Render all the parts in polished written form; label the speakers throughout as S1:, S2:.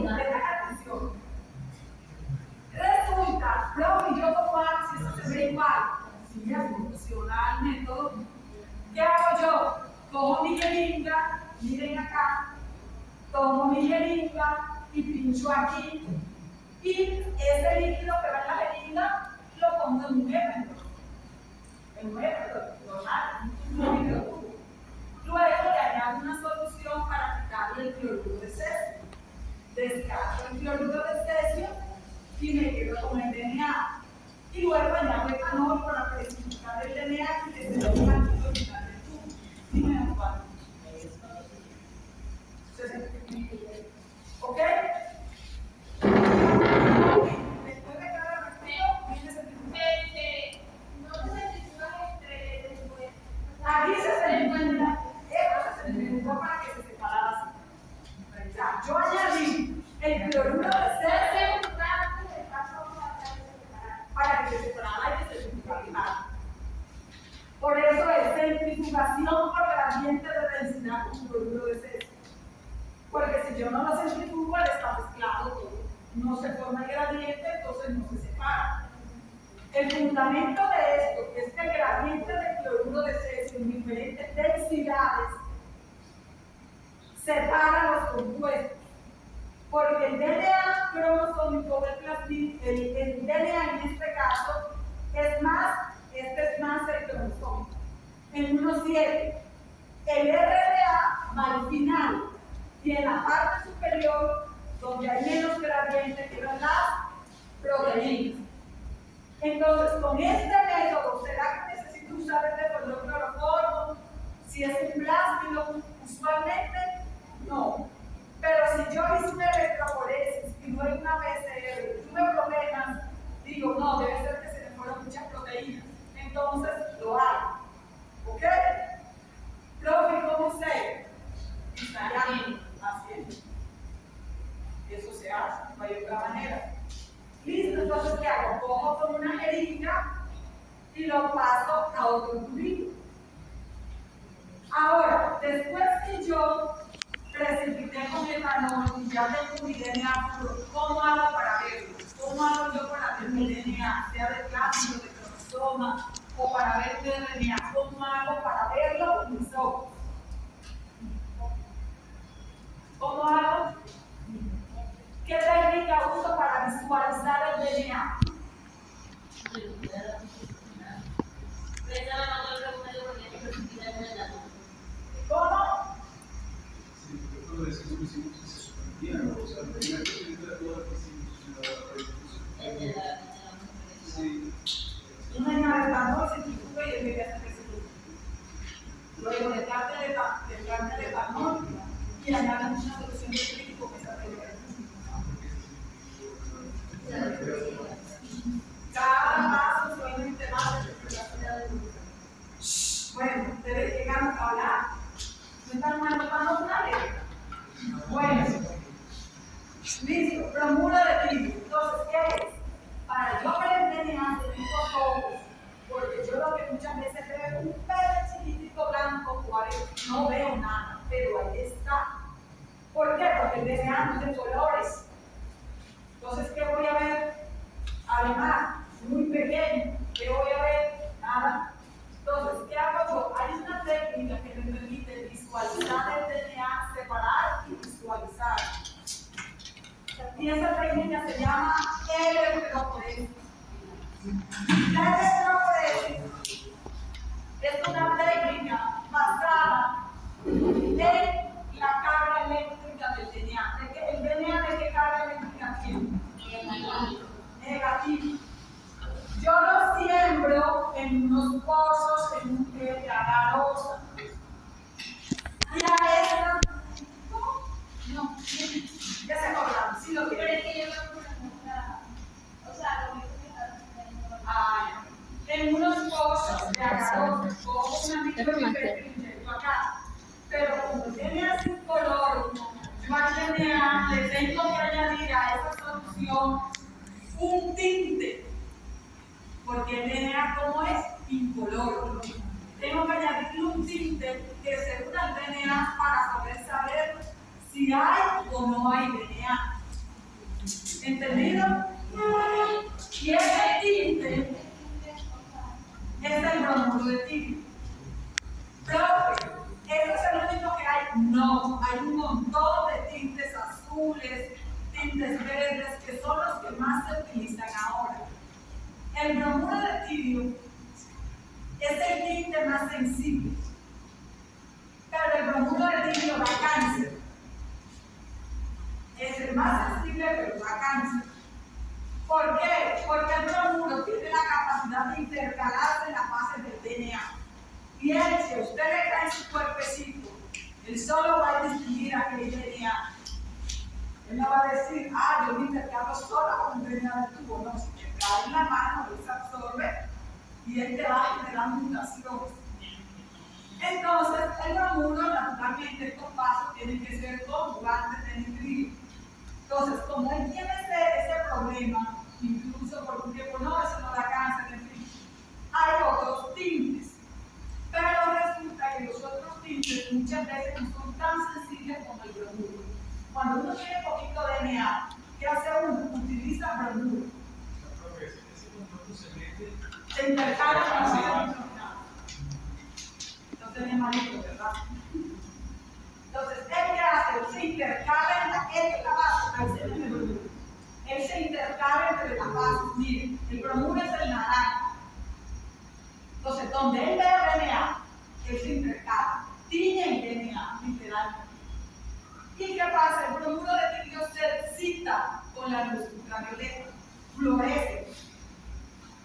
S1: Presten atención. Resulta, profe, yo como hago si eso se ve igual. Si ya funciona el método. ¿Qué hago yo? Cojo mi jeringa, miren acá, tomo mi jeringa y pincho aquí. Y ese líquido que va en la jeringa lo pongo en un método. En un método, normal. Luego le añado una solución para quitarle el cloruro de cesio. Descarto el cloruro de cesio y me quedo con el DNA. Y luego añado etanol para precipitatar el DNA y que se lo ponga al final del tubo. Dime cuánto. ¿Ok? Después de cada respiro, viene ese tipo.
S2: No se centrifuga entre después.
S1: Aquí se centrifuga. Esto se centrifugó para que se separara así. O sea, yo añadí el cloruro de cesio para que se separara y que se centrifugara. Por eso es centrifugación por gradiente de densidad con cloruro de cesio. Porque si yo no lo centrifugo, él está mezclado todo. No se forma el gradiente, entonces no se separa. El fundamento de esto es que el gradiente de cloruro de cesio en diferentes densidades separa los compuestos. Porque el DNA cromosómico del plasmid, el DNA en este caso, es más, este es más el cromosómico, en unos 7. El RNA va al final y en la parte superior, donde hay menos gradiente, quedan las proteínas. Entonces, con este método, ¿será que necesito usar el de cloroformo? Si es un plásmido, usualmente no. Pero si yo hice una electroforesis y no hay una PCR, tuve problemas, digo, no, debe ser que se me fueron muchas proteínas. Entonces, lo hago. ¿Ok? Profe, ¿cómo sé? Haciendo. Eso se hace, no hay otra manera. Listo, entonces, ¿qué hago? Cojo con una jeringa y lo paso a otro tubito. Ahora, después que yo precipité con etanol y ya tengo mi DNA puro, ¿cómo hago para verlo? ¿Cómo hago yo para ver mi DNA, sea de plasma, de cromosoma, o para ver mi DNA? ¿Cómo hago para verlo con mis ojos? ¿Cómo hago? ¿Qué técnica uso para visualizar el DNA? ¿Cómo? Una etanol se centrifuga y inmediatamente se centrifuga. Luego le trata el etanol y añadimos una solución de crítico que se acelera. Cada paso solamente más de la de luz. Bueno, ustedes llegan a hablar. ¿No están anotando una letra? Bueno, listo, bromuro de trigo. Entonces, ¿qué es? Para yo ver el DNA necesito ojos, porque yo lo que muchas veces veo es un pedacito blanco, no veo nada, pero ahí está. ¿Por qué? Porque el DNA no es de colores. Entonces, ¿qué voy a ver? Además, muy pequeño, ¿qué voy a ver? Nada. Entonces, ¿qué hago yo? Hay una técnica que me permite visualizar el DNA, separar y visualizar. Y esa técnica se llama electroforesis. La electroforesis es una técnica basada en la carga eléctrica del DNA. ¿El DNA de qué carga eléctrica tiene? Negativo. Yo lo siembro en unos pozos, en un de agarrosa. Y a esa, no, ya se acordaron, sí lo quiero.
S2: Pero es que yo no una, o sea, lo mismo que está
S1: en unos pozos de agarrosa, cojo una microfibrina acá. Pero como tiene así color, yo al DNA le tengo que añadir a esa solución un tinte. Porque el DNA, como es incoloro, tengo que añadirle un tinte que se une al DNA para poder saber si hay o no hay DNA. ¿Entendido? Y ese tinte es el bromuro de tirio. Profe, ¿eso es el único que hay? No, hay un montón de tintes azules, tintes verdes, que son los que más se utilizan ahora. El bromuro de tirio es el tinte más sensible, pero el bromuro de tirio da cáncer. Es el más sensible, pero da cáncer. ¿Por qué? Porque el bromuro tiene la capacidad de intercalarse en las bases del DNA. Y él, si a usted le cae su cuerpecito, él solo va a distinguir aquel DNA. Él no va a decir, yo me intercalo solo con el DNA del tubo. No, si te cae en la mano, él se absorbe y él te va a generar mutaciones. Entonces, el bromuro, naturalmente, estos pasos tienen que ser conjugantes de nitrilo. Entonces, como él tiene ese problema, incluso por un tiempo, no, eso no da cáncer, en fin, hay otros tintes. Pero resulta que los otros tintes muchas veces no son tan sensibles como el bromuro. Cuando uno tiene poquito DNA, ¿qué hace uno? Utiliza bromuro. Se intercala con los otros. Entonces es malito, ¿verdad? Entonces, ¿él qué hace? Se intercala en la base. Ahí se ve el bromuro. Él se intercala entre las bases. Miren, el bromuro es el naranja. Entonces, donde él ve el DNA, él se intercala. Tiñe el DNA, literalmente. ¿Y qué pasa? El bromuro de tirio se excita con la luz ultravioleta. Florece.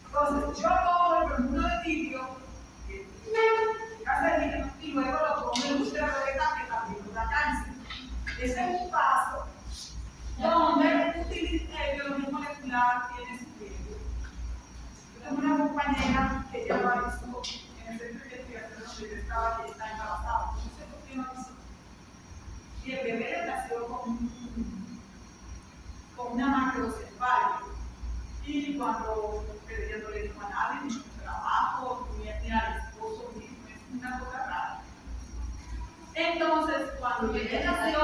S1: Entonces, yo pongo el bromuro de tirio y luego lo pongo en ultravioleta, que también nos da cáncer. Ese es un paso donde el biología molecular tiene su tiempo. Yo tengo una compañera que ya lo hizo en el centro de investigación donde yo estaba, que está embarazada. No sé por qué no hizo. Y el bebé le nació con una macrocefalia. Y cuando ella no le dijo a nadie, ni su trabajo, ni al esposo mismo, es una cosa rara. Entonces, cuando el bebé nació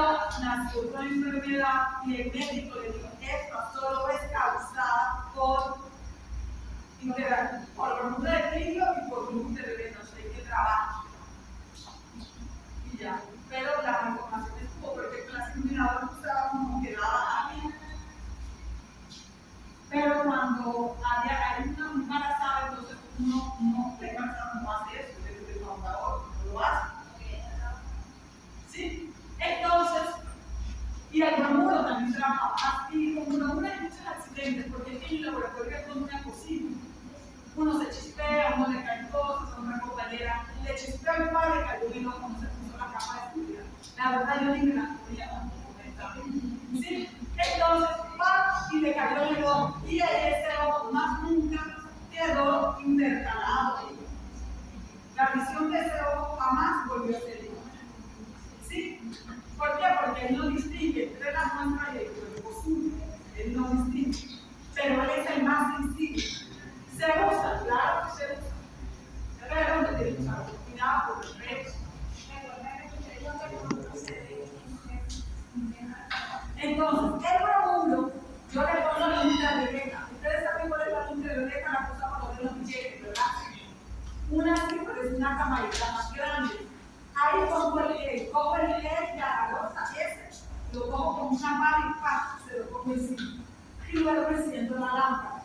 S1: con enfermedad y el médico le dijo, esta solo es causada por bromuro de tirio y por gluten de bebé, no sé qué trabajo. Y ya, pero la información estuvo porque con la simuladora usaba como que daba alguien. Pero cuando hay una embarazada, entonces uno la embarazada no hace eso, el fundador no lo hace. ¿Sí? Entonces, y el bromuro también trabaja. Y con bromuro hay muchos accidentes, porque aquí en el laboratorio es como una cocina. Uno se chispea, uno le caen cosas, una compañera le chispea un par, le cayó el ojo, no se puso la cama de estudiar. La verdad, yo ni me la podía tampoco. ¿Sí? Entonces, va y le cayó el ojo, y ese ojo más nunca quedó intercalado. La visión de ese ojo jamás volvió a ser igual. ¿Sí? ¿Por qué? Porque él no distingue entre la muestra y el cuerpo suyo. Él no distingue. Pero él es el más sensible. Se usa, claro que se usa. Pero no tiene que usar cuidado por el resto. Entonces, el bromuro, yo le pongo la luna de violeta. Ustedes saben cuál es la luna de violeta, la cosa para poner los billetes, ¿verdad? Una así, pero es una camarita más grande. Ahí pongo cojo el LED de la rosa ese, lo cojo con una mala y ¡pam! Se lo pongo encima. Y luego enciendo la lámpara.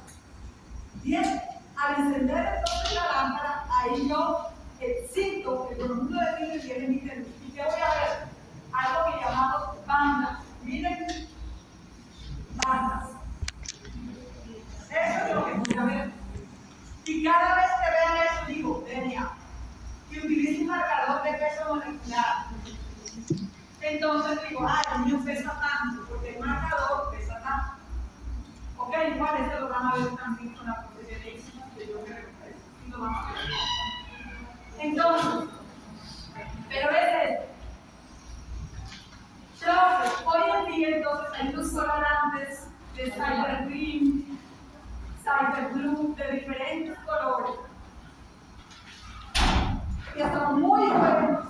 S1: Bien, al encender entonces la lámpara, ahí yo excito el bromuro de tirio y viene mi luz. ¿Y qué voy a ver? Algo que llamamos bandas. Miren, bandas. Eso es lo que voy a ver. Y cada vez que vean eso, digo, DNA. Y utilizo un marcador de peso molecular. Entonces digo, el mío pesa tanto, porque el marcador pesa tanto. Ok, igual este lo van a ver también con la procedencia que yo me refiero. Y lo vamos a ver. Entonces, pero es esto. Entonces, hoy en día entonces hay unos colorantes de Cyber Green, Cyber Blue, de diferentes colores, que son muy buenos,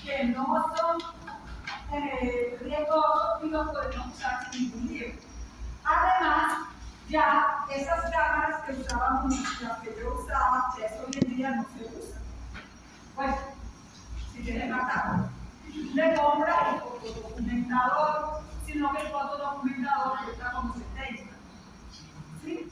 S1: que no son riesgosos y los podemos usar sin ningún riesgo. Además, ya esas cámaras que usábamos, las que yo usaba, ya eso hoy en día no se usa. Pues, si tiene plata, le compra el fotodocumentador, sino que el fotodocumentador cuesta como 70. ¿Sí?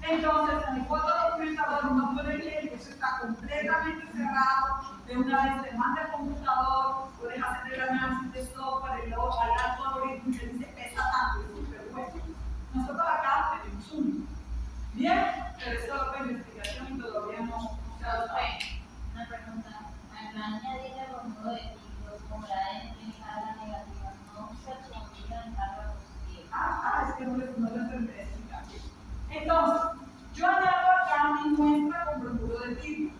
S1: Entonces, en el fotodocumentador uno puede leer que eso está completamente cerrado, de una vez te manda el computador, puedes hacer el análisis de software, y luego al alto algoritmo y te dice pesa tanto, es súper bueno. Nosotros acá tenemos uno. Bien, pero eso es una investigación y todavía no se ha dado.
S2: Una pregunta. Al añadirle los modos de títulos, como la en carga negativa, no se combinan carga positiva.
S1: Es que no les permite. Entonces, yo añado acá mi muestra con bromuro de tipo.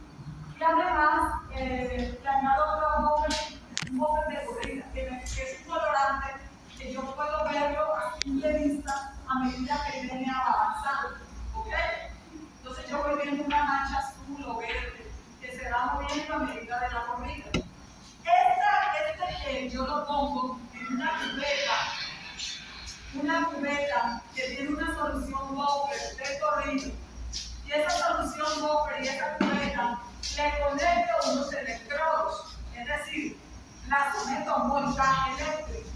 S1: Y además, le añado un buffer de corrida, que es un colorante que yo puedo verlo a simple vista a medida que el DNA va avanzando. ¿Ok? Entonces, yo voy viendo una mancha azul o verde que se va moviendo a medida de la corrida. Este gel yo lo pongo en una cubeta que tiene una solución buffer de corrido. Y esa solución buffer y esa cubeta le conecto unos electrodos, es decir, la someto a un voltaje eléctrico.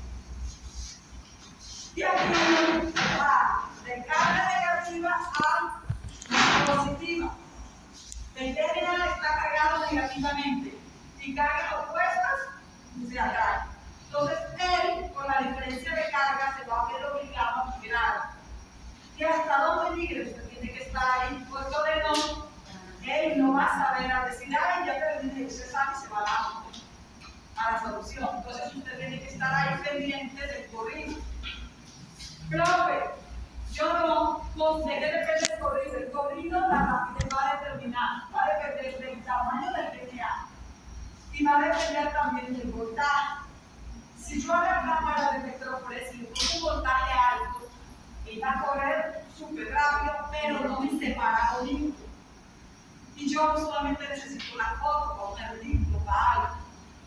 S1: Y aquí va de carga negativa a positiva. El DNA está cargado negativamente y cargas opuestas se atrae. Entonces, él, con la diferencia de carga, se va a ver obligado a migrar. ¿Y hasta dónde migre? Usted tiene que estar ahí, puesto de no. Él no va a saber a decir, ay, ya terminé, usted sabe y se va a la solución. Entonces, usted tiene que estar ahí pendiente del corrido. Profe, yo no, ¿de qué depende el corrido? El corrido, la rapidez va a determinar, va a depender del tamaño del DNA y va a depender también del voltaje. Si yo a la cámara de electroforesis le pongo un voltaje alto, él va a correr súper rápido, pero no me separa bonito. Y yo solamente necesito una foto para un ritmo, para algo.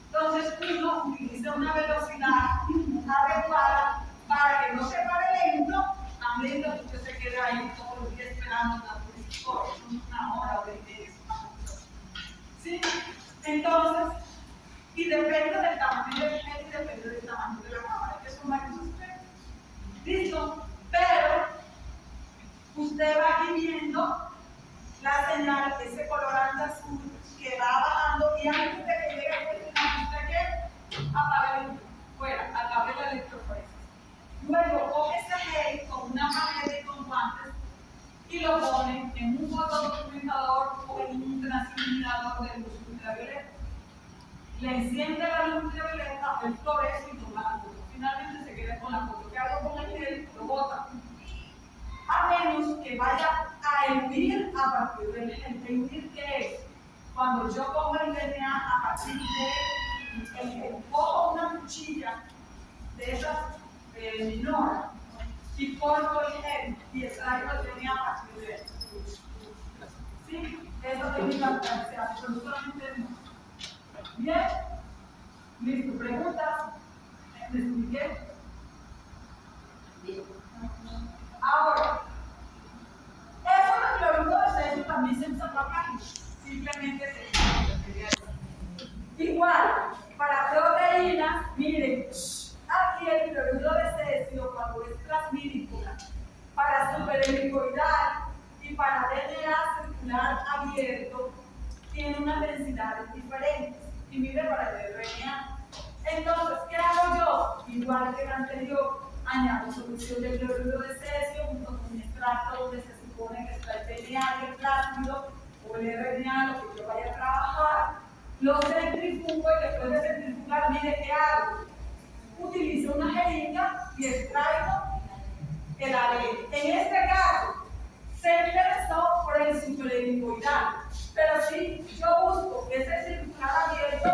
S1: Entonces uno utiliza una velocidad adecuada para que no se pare lento, tan lento que usted se quede ahí todos los días esperando la son una hora o 20 días. ¿Sí? Entonces, y depende del tamaño del gel y depende del tamaño de la cámara, que son varios aspectos. ¿Listo? Pero usted va aquí viendo la señal, ese colorante azul que va bajando y antes de que llegue al final, ¿usted qué? Apaga el fuera, apaga la electroforesis. Luego coge ese gel con una maneta y con guantes y lo pone en un fotodocumentador o en un transmirador de luz ultravioleta. Le enciende la luz ultravioleta, él florece y toma la foto. Finalmente se queda con la foto. ¿Qué hago con el gel? Lo bota. A menos que vaya a eludir a partir del gel. ¿Eludir qué es? Cuando yo pongo el DNA a partir de el gel, cojo una cuchilla de esas menor y corto el gel y extraigo el DNA a partir de él. ¿Sí? Eso técnica se hace, pero solamente no. Bien, listo, preguntas. ¿Me expliqué? Ahora, eso del cloruro de cesio también se usa para carnes. Simplemente se usa. Igual, para proteínas, miren, aquí el cloruro de cesio, cuando es transmídico, para superhelicoidal y para DNA circular abierto, tiene unas densidades diferentes. Y mire para el RNA. Entonces, ¿qué hago yo? Igual que el anterior, añado solución de cloruro de cesio junto con un extracto donde se supone que está el DNA y el plásmido o el RNA, lo que yo vaya a trabajar, lo centrifugo y después de centrifugar, mire qué hago. Utilizo una jeringa y extraigo el ADN. En este caso, se interesó por el superhelicoidal, pero si yo busco ese circular abierto,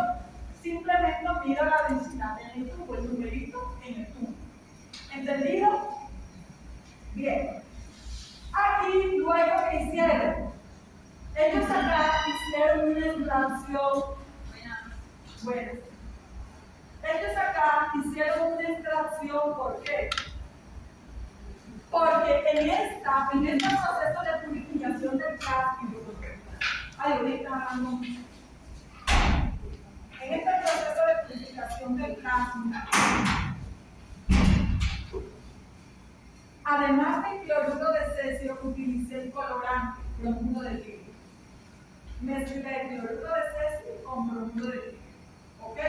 S1: simplemente miro la densidad en el tubo, el numerito en el tubo. ¿Entendido? Bien. Aquí, luego que hicieron, ellos acá hicieron una extracción. Bueno, ellos acá hicieron una extracción, ¿por qué? Porque en este proceso de purificación del plástico, ahorita hablando mucho. En este proceso de purificación del plástico, además del cloruro de cesio, utilicé el colorante, bromuro de litio. Mezclé cloruro de cesio con bromuro de litio. ¿Ok?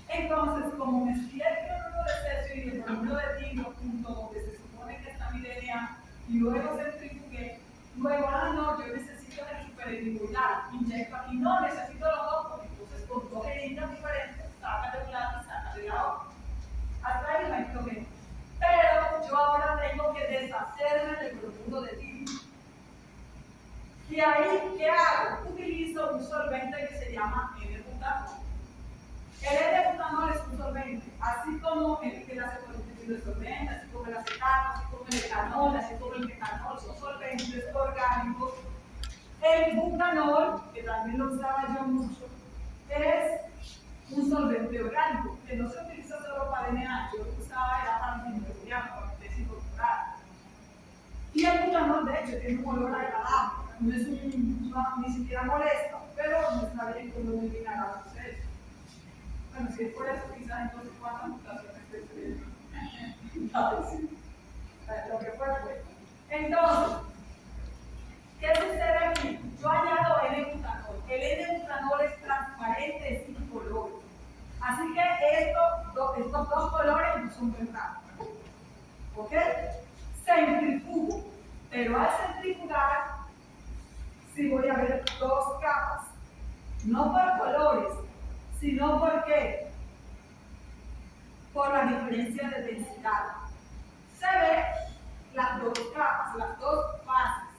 S1: Entonces, como mezclé el cloruro de cesio y el bromuro de litio, punto donde se supone que está mi DNA, y luego centrifugué, luego, no, yo necesito el supereditorial, inyecto aquí, no, necesito los dos, porque entonces con dos heridas diferentes, saca de un lado y saca de la otra. Hasta ahí no hay problema. Pero yo ahora tengo que deshacerme del bromuro de litio. Y ahí, ¿qué hago? Utilizo un solvente que se llama N-butanol. El N-butanol es un solvente, así como el acetonitrilo es solvente, así como el acetato, así como el etanol, así como el metanol, son solventes orgánicos. El butanol, que también lo usaba yo mucho, es un solvente orgánico, que no se utiliza solo para DNA, yo lo usaba era para antimicrobiano, para tesis doctoral. Y el butanol, de hecho, tiene un olor agradable, no es ni siquiera molesto, pero no está bien con un vinagre proceso. Bueno, si es por eso, quizás entonces cuántas mutaciones lo que fue. Entonces, ¿qué sucede aquí? Yo añado N-butanol. El N-butanol es transparente, es incoloro. Así que estos dos colores no son verdad. ¿Ok? Centrifugo. Pero al centrifugar, sí voy a ver dos capas. No por colores, sino porque por la diferencia de densidad. Se ve las dos capas, las dos fases.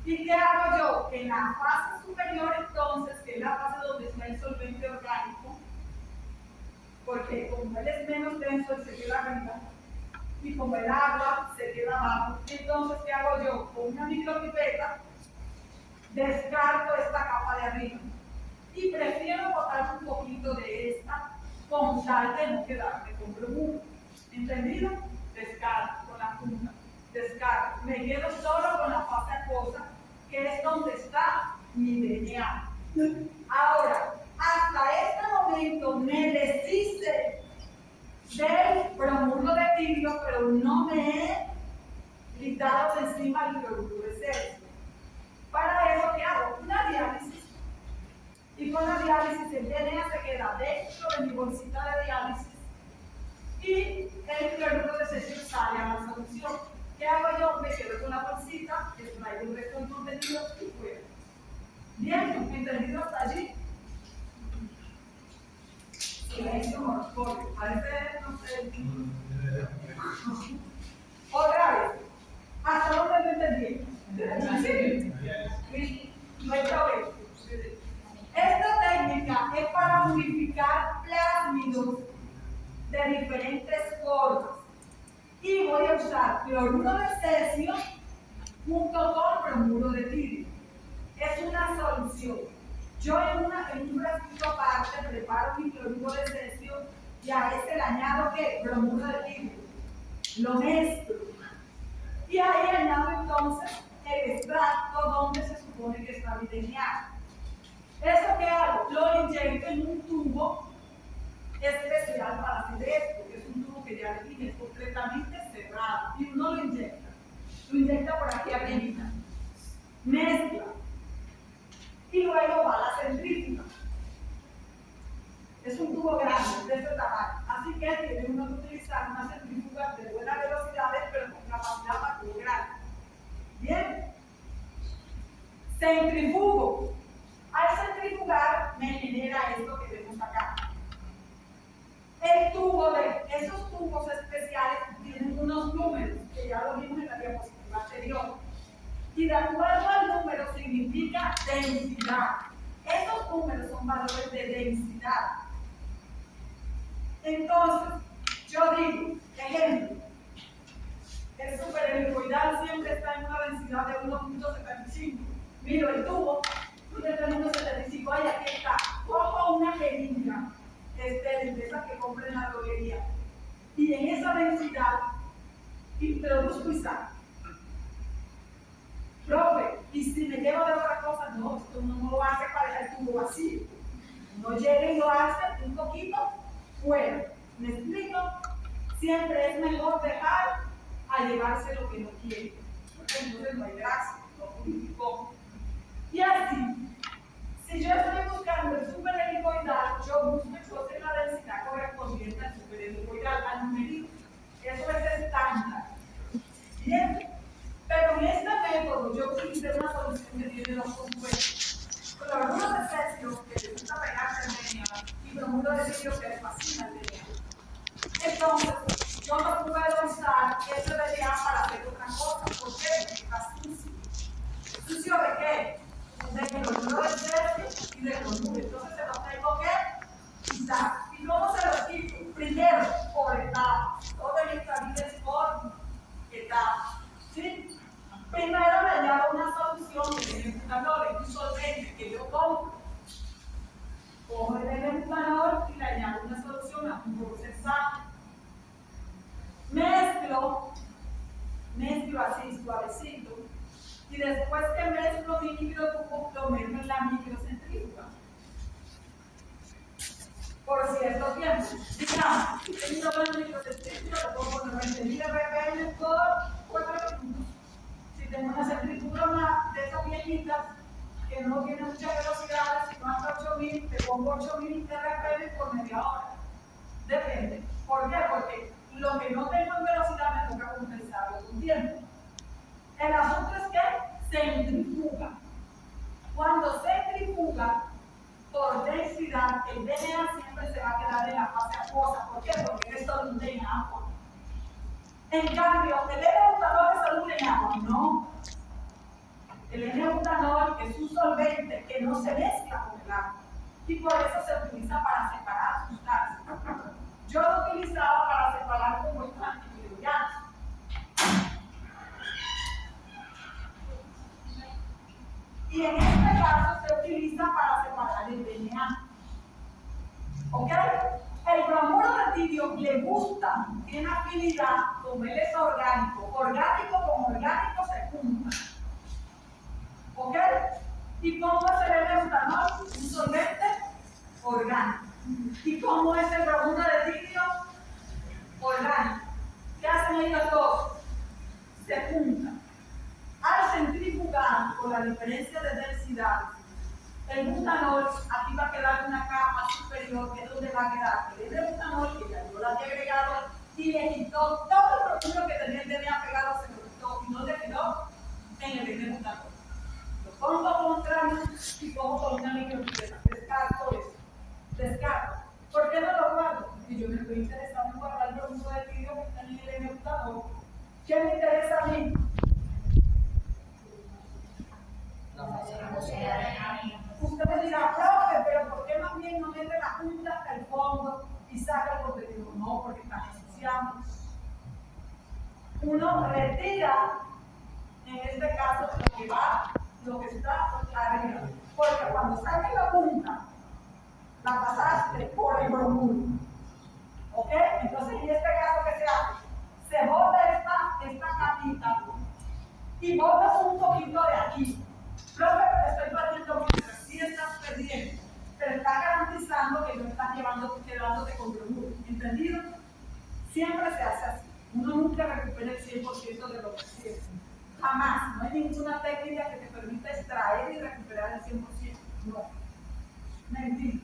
S1: ¿Y qué hago yo? En la fase superior, entonces, que es la fase donde está el solvente orgánico, porque como él es menos denso, él se queda arriba, y como el agua se queda abajo, entonces, ¿qué hago yo? Con una micropipeta, descarto esta capa de arriba. Y prefiero botar un poquito de esta con tal de no quedarme con bromuro. ¿Entendido? Descarto con la punta. Descarto. Me quedo solo con la fase acuosa, que es donde está mi DNA. Ahora, hasta este momento me deshice del bromuro de litio, pero no me he quitado de encima el cloruro de cesio. Para eso, ¿qué hago? Una diálisis. Y con la diálisis el DNA se queda dentro de mi bolsita de diálisis y el cloruro de cesio sale a la solución. ¿Qué hago yo? Me quedo con la bolsita, extraigo el resto del contenido y fuera. Bien, ¿entendido hasta allí? Silencio morfórico. Parece, no sé. Otra vez. ¿Hasta dónde me entendí? Sí. No hay problema. Esta técnica es para purificar plásmidos de diferentes formas. Y voy a usar cloruro de cesio junto con bromuro de litio. Es una solución. Yo en un frasquito aparte preparo mi cloruro de cesio y a ese le añado ¿qué? Bromuro de litio. Lo mezclo. Y ahí añado entonces el extracto donde se supone que está mi DNA. ¿Eso qué hago? Lo inyecto en un tubo especial para hacer esto, que es un tubo que ya tiene completamente cerrado. Y uno lo inyecta por aquí arriba, mezcla, y luego va a la centrífuga. Es un tubo grande, de este tamaño. Así que tiene uno que utilizar una centrífuga de buenas velocidades, pero con capacidad para tubo grande. Bien. Centrifugo. Al centrifugar me genera esto que vemos acá. El tubo esos tubos especiales tienen unos números, que ya lo vimos en la diapositiva anterior. Y de acuerdo al número significa densidad. Esos números son valores de densidad. Entonces, yo digo, ejemplo, el superhelicoidal siempre está en una densidad de 1.75. Miro el tubo, y de 1.75, ay, aquí está. Cojo una jeringa estéril de esas que compren en la droguería. Y en esa densidad introduzco y saco. Profe, y si me llevo de otra cosa, no, esto no lo hace para dejar el tubo vacío. No llega y lo hace un poquito fuera. ¿Me explico? Siempre es mejor dejar a llevarse lo que no quiere. Porque entonces no hay gracia, no purificó. Y así, si yo estoy buscando el superhelicoidal, yo busco entonces la densidad correspondiente al superhelicoidal, al numerito. Eso es estándar. Bien. Pero en este método yo utilicé una solución que tiene dos compuestos. Cloruro de cesio, que le gusta pegarse al DNA, y bromuro de litio, que le fascina el DNA. Entonces, yo no puedo usar ese DNA para hacer otra cosa. ¿Por qué? Porque está sucio. ¿Sucio de qué? De cloruro de cesio y de bromuro. Entonces se lo tengo que quitar. ¿Y cómo se lo quito? Primero, por etapas. Toda esta vida es por etapas. ¿Sí? Primero le añado una solución que tiene butanol, es un solvente que yo compro. Cojo el butanol y le añado una solución a un procesado. Mezclo así suavecito. Y después que mezclo mi microtubo, lo meto en la microcentrífuga. Por cierto tiempo. Digamos, tengo una microcentrífuga, lo pongo 90.000 ppm por 4 minutos. Si tengo una centrífuga de esas viejitas que no tiene mucha velocidad, sino hasta 8.000, te pongo 8.000 RPM por media hora. Depende. ¿Por qué? Porque lo que no tengo en velocidad me toca compensarlo con tiempo. El asunto es que centrifuga. Cuando centrifuga por densidad, el DNA siempre se va a quedar en la fase acuosa. ¿Por qué? Porque es soluble en agua. En cambio, el N-butanol es soluble en agua, no. El N-butanol es un solvente que no se mezcla con el agua y por eso se utiliza para separar sustancias. Yo lo utilizaba para separar compuestos antimicrobianos. Y en este caso se utiliza para separar el DNA. ¿Ok? El bromuro de tirio le gusta, tiene afinidad, como él es orgánico. Orgánico con orgánico se juntan. ¿Ok? ¿Y cómo es el N-butanol? Un solvente orgánico. ¿Y cómo es el bromuro de tirio? Orgánico. ¿Qué hacen ellos dos? Se juntan. Al centrifugar, con la diferencia de densidad, el butanol aquí va a quedar una capa superior, que es donde va a quedar el N-butanol, que ya yo lo había agregado, y le quitó todo el bromuro que tenía el DNA pegado, se lo quitó y no le quedó en el N-butanol. Lo pongo contra y pongo con una micropipeta. Descarto eso. Descarto. ¿Por qué no lo guardo? Porque yo me estoy interesado en guardar el bromuro de tirio que está en el N-butanol. ¿Qué me interesa a mí? Usted me dirá, profe, pero ¿por qué más bien no mete la punta hasta el fondo y saca el contenido? No, porque está ensuciando. Uno retira, en este caso, lo que está arriba. Porque cuando saques la punta, la pasaste por el bromuro. ¿Ok? Entonces, en este caso, ¿qué se hace? Se bota esta capita y botas un poquito de aquí. Profe, estoy perdiendo mientras sí estás perdiendo, pero está garantizando que no estás quedándote con bromuro. ¿Entendido? Siempre se hace así. Uno nunca recupera el 100% de lo que tiene. Jamás. No hay ninguna técnica que te permita extraer y recuperar el 100%. No. Mentira.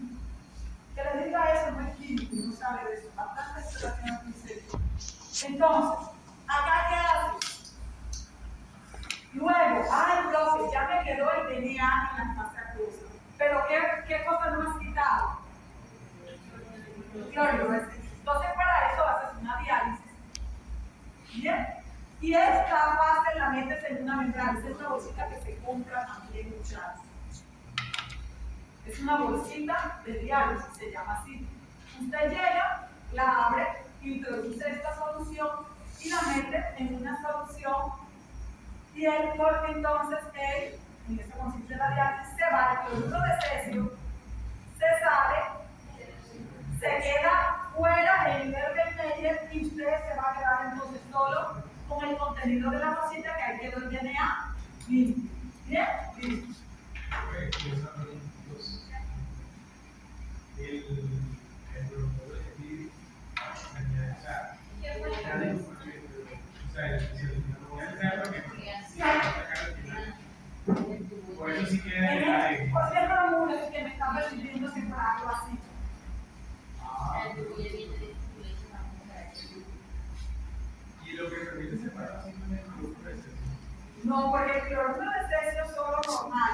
S1: Que le diga eso no es químico, no sabe de eso. Bastante exploración artificial. Entonces, ¿acá qué hace? Luego, profe, ya me quedó el DNA en la fase acuosa. Pero ¿qué cosa no has quitado? Cloruro. Entonces, para eso haces una diálisis. ¿Bien? Y esta fase la metes en una membrana. Esta es una bolsita que se compra también muchas. Es una bolsita de diálisis, se llama así. Usted llega, la abre, introduce esta solución y la mete en una solución. Y entonces en ese consiste la diálisis, se va el cloruro de cesio, se sale, se queda fuera el Erlenmeyer y contenido de la bolsita, que ahí quedó el DNA limpio. ¿Bien? Listo.
S3: Por eso sí queda ahí.
S1: Por cierto, Ramón, que me están permitiendo separarlo así.
S3: Y lo que permite separar simplemente los precios.
S1: No, porque el cloruro de cesio solo normal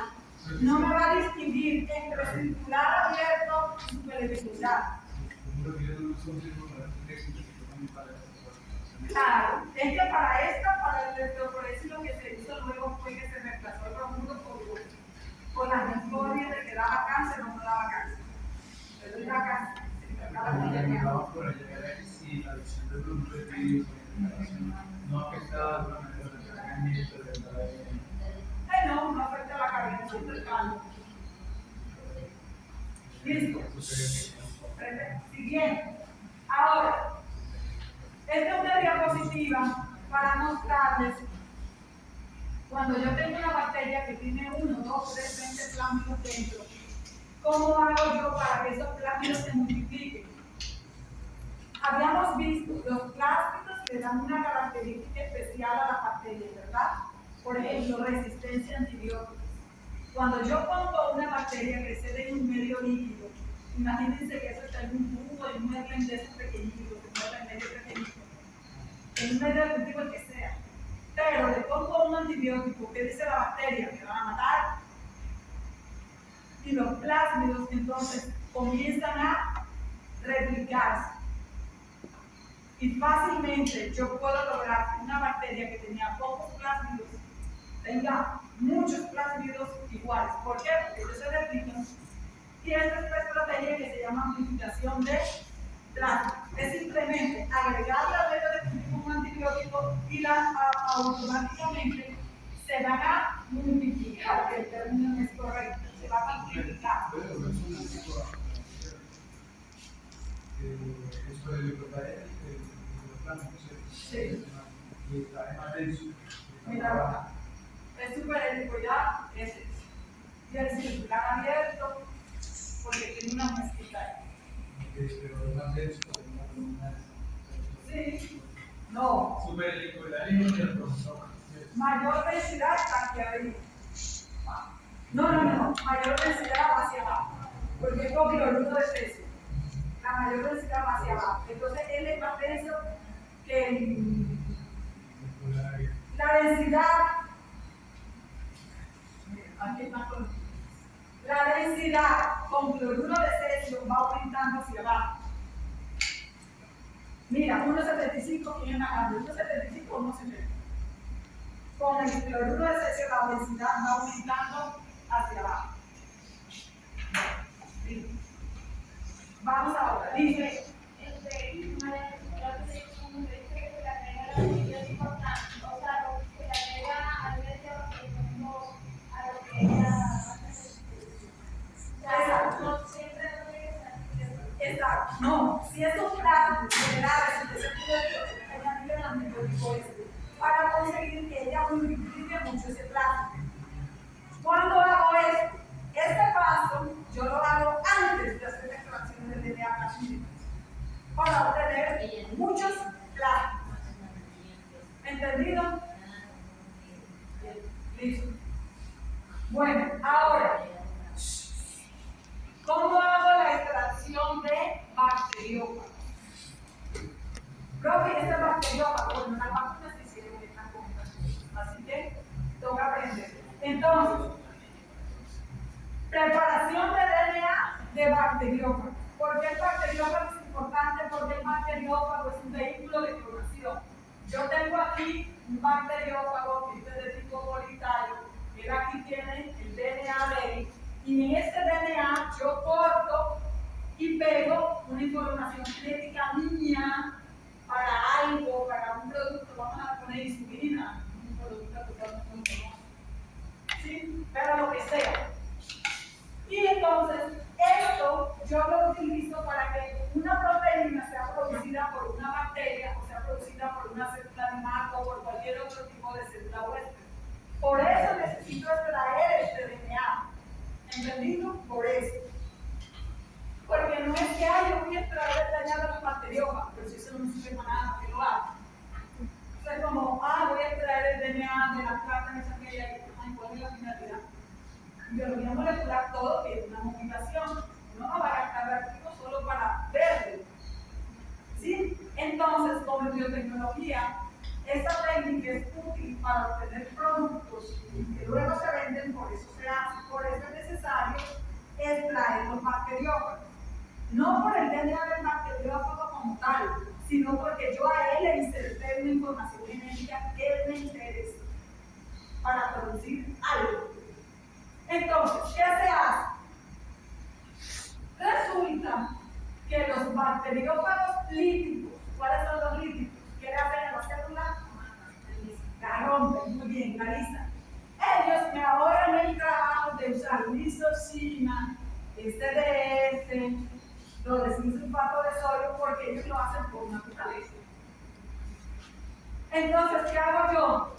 S1: no me va a distinguir entre circular abierto y superventicular. Claro, es que para esta, para el electroforesis, lo que se hizo luego fue que se reemplazó el bromuro por la discordia de que daba cáncer o no daba cáncer. Pero daba cáncer.
S3: No afecta el tratamiento del
S1: No, no afecta la carbonación del caldo. Listo. Siguiente. Ahora, esta es una diapositiva para mostrarles cuando yo tengo una bacteria que tiene 1, 2, 3, 20 plámidos dentro, ¿cómo hago yo para que esos plámidos se multipliquen? Habíamos visto, los plásmidos le dan una característica especial a la bacteria, ¿verdad? Por ejemplo, resistencia a antibióticos. Cuando yo pongo una bacteria que se dé en un medio líquido, imagínense que eso está en un tubo, en un medio de esos pequeñitos, en medio pequeñito, en un medio de cultivo el que sea. Pero le pongo un antibiótico que dice la bacteria que va a matar, y los plásmidos entonces comienzan a replicarse. Y fácilmente yo puedo lograr que una bacteria que tenía pocos plásmidos tenga muchos plásmidos iguales. ¿Por qué? Porque ellos se replican. Y esta es una estrategia que se llama amplificación de plásmidos. Es simplemente agregarle al medio de cultivo un antibiótico y automáticamente se van a multiplicar, que el término no es correcto, se va a multiplicar.
S3: Esto de proteger los plásticos.
S1: Sí.
S3: Y está más denso.
S1: Mira, es súper helicoidal, es eso. Y el circular abierto, porque tiene una mezquita ahí.
S3: Pero es más denso.
S1: Sí. No.
S3: Super helicoidalismo del profesor.
S1: Mayor densidad está aquí arriba. No. Mayor densidad va hacia abajo. Porque es con cloruro de cesio. La mayor densidad va hacia abajo. Entonces él es más denso que la densidad. Aquí está con la densidad con cloruro de cesio va aumentando hacia abajo. Mira, 1,75 y una grande, 1,75 o 1,70. Con el cloruro de cesio la densidad va aumentando hacia abajo. ¿Sí? Vamos ahora, dice. Exacto. No, si es un plástico general, para conseguir que ella multiplique mucho ese plástico. ¿Cuándo hago esto? Este paso yo lo hago antes de hacer la extracción del DNA plasmídico para obtener muchos plásticos. ¿Entendido? Listo. Bueno, ahora, ¿cómo hago la extracción de bacteriófagos? Profe, este bacteriófago, bueno, las vacunas se hicieron estas cosas, así que toca aprender. Entonces, preparación de DNA de bacteriófago. ¿Por qué el bacteriófago es importante? Porque el bacteriófago es un vehículo de clonación. Yo tengo aquí un bacteriófago que es de tipo politario. Él aquí tiene el DNA de él. Y en este DNA yo corto y pego una información genética mía para algo, para un producto. Vamos a poner insulina, un producto que todos conocemos. ¿Sí? Pero lo que sea. Y entonces, esto yo lo utilizo para que una proteína sea producida por una bacteria o sea producida por una célula animal o por cualquier otro ¿Entendido? Por eso. Porque no es que yo voy a extraer el dañado los bacteriófagos, pero si eso no me sirve para nada, que lo haga. O sea, como, voy a extraer el DNA de las plantas que saqué de ahí. ¿Cuál es la finalidad? Biología molecular todo tiene una motivación. Uno no va a gastar reactivos solo para verlo. ¿Sí? Entonces, como en biotecnología, esta técnica es útil para obtener productos que luego se venden, por eso se hace, por eso es necesario extraer los bacteriófagos. No por el DNA del bacteriófago como tal, sino porque yo a él le inserté una información genética que me interesa para producir algo. Entonces, ¿qué se hace? Resulta que los bacteriófagos líticos, ¿cuáles son los líticos? ¿Qué le hacen a la célula? La rompen, muy bien, Clarisa. Ellos me ahorran el trabajo de usar lisocima, SDF, sulfato de sodio, porque ellos lo hacen por naturaleza. Entonces, ¿qué hago yo?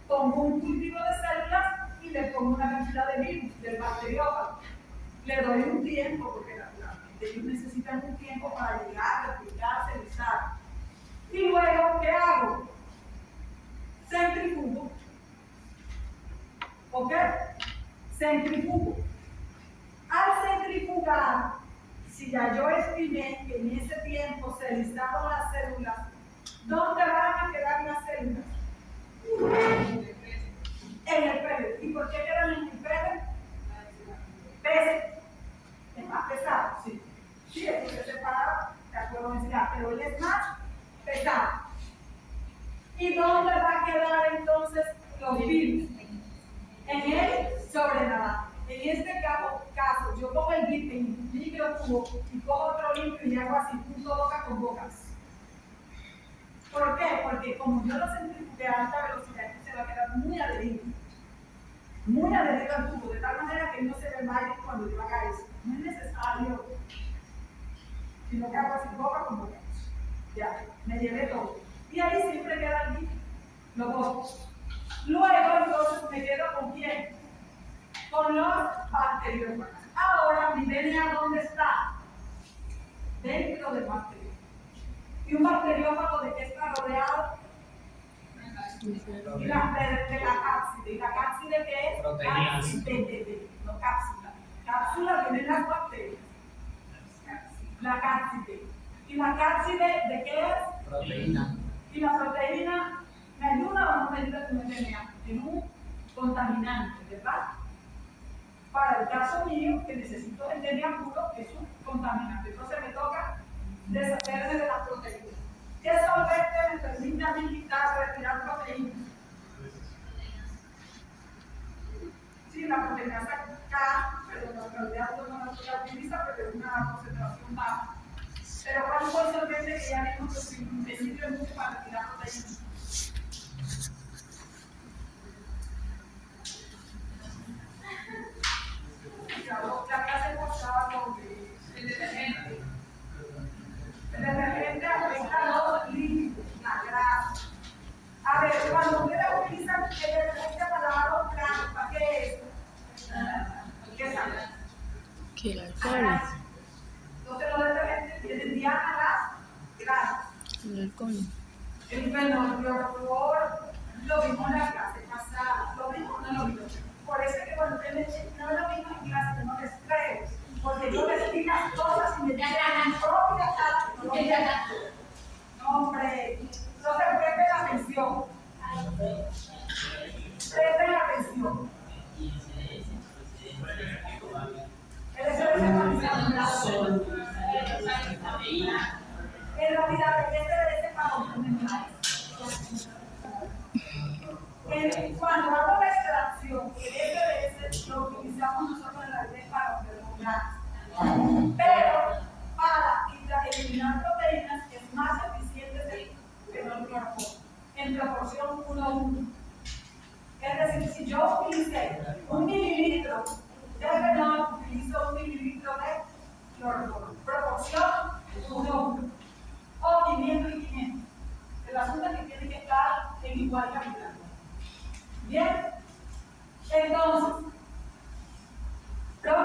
S1: Pongo un cultivo de células y le pongo una cantidad de virus del bacteriófago. Le doy un tiempo, porque naturalmente ellos necesitan un tiempo para llegar, replicarse, usar. Y luego, ¿qué hago? Centrifugo. ¿Ok? Centrifugo. Al centrifugar, si ya yo estimé que en ese tiempo se listaron las células, ¿dónde van a quedar las células? En el pellet. ¿Y por qué quedan en el pellet? Pesa. Es más pesado, sí. Sí, es que se separa, de acuerdo a densidad, pero él es más pesado. ¿Y dónde va a quedar entonces los virus? En el sobrenadante. En este caso, yo cojo el bit en un microcubo y cojo otro limpio y hago así, punto boca con bocas. ¿Por qué? Porque como yo lo centrifugué a alta velocidad, se va a quedar muy adherido al tubo, de tal manera que no se desmaye cuando yo haga eso. No es necesario, sino que hago así, boca con boca. Ya, me llevé todo. Y ahí siempre queda el líquido, lo cojo. Luego, entonces, me quedo con quién? Con los bacteriófagos. Ahora, mi DNA, ¿dónde está? Dentro del bacteriófago. ¿Y un bacteriófago de qué está rodeado? De la cápside. ¿Y la cápside qué es?
S3: Proteínas.
S1: No cápsula. Cápsula tienen las bacterias. La cápside. ¿Y la cápside de qué es?
S3: Proteína.
S1: ¿Y la proteína me ayuda o no me ayuda con el DNA? En un contaminante, ¿verdad? Para el caso mío, que necesito el DNA puro, es un contaminante. Entonces me toca deshacerme de las proteínas. ¿Qué solvente me permite a mí quitar, retirar proteínas? Sí, la proteína K, pero en realidad no la utiliza porque es una concentración baja. Pero ¿cuál fue el solvente que ya vimos que me sirve mucho para retirar proteínas? La clase pasada con el detergente. El detergente afecta los líquidos, la grasa. A ver, cuando ustedes utilizan el detergente para lavar los platos, ¿para qué es? ¿Qué sabe?
S4: ¿Qué? El alcohol.
S1: Entonces los detergentes tienen diana las grasas.
S4: El alcohol.
S1: El fenolclorofluor, lo vimos en la clase pasada. ¿Lo vimos o no lo vimos? Por eso es que cuando ustedes me dicen, no lo vimos en clase, que no les creo. Porque yo les digo las cosas y me llaman propia clase. No, hombre. Entonces presten atención. Presten atención. El SDS en realidad, el SDS para obtener cuando hago la extracción, el SDS lo utilizamos nosotros en la red para obtener grasas. Pero para eliminar proteínas es más eficiente el fenolclorofluor en proporción 1:1. Es decir, si yo utilicé 1 mililitro de fenol, utilizo 1 mililitro de clorofluor. Proporción 1:1. O 500 y 500. El asunto es que tiene que estar en igual cantidad. Bien, entonces, los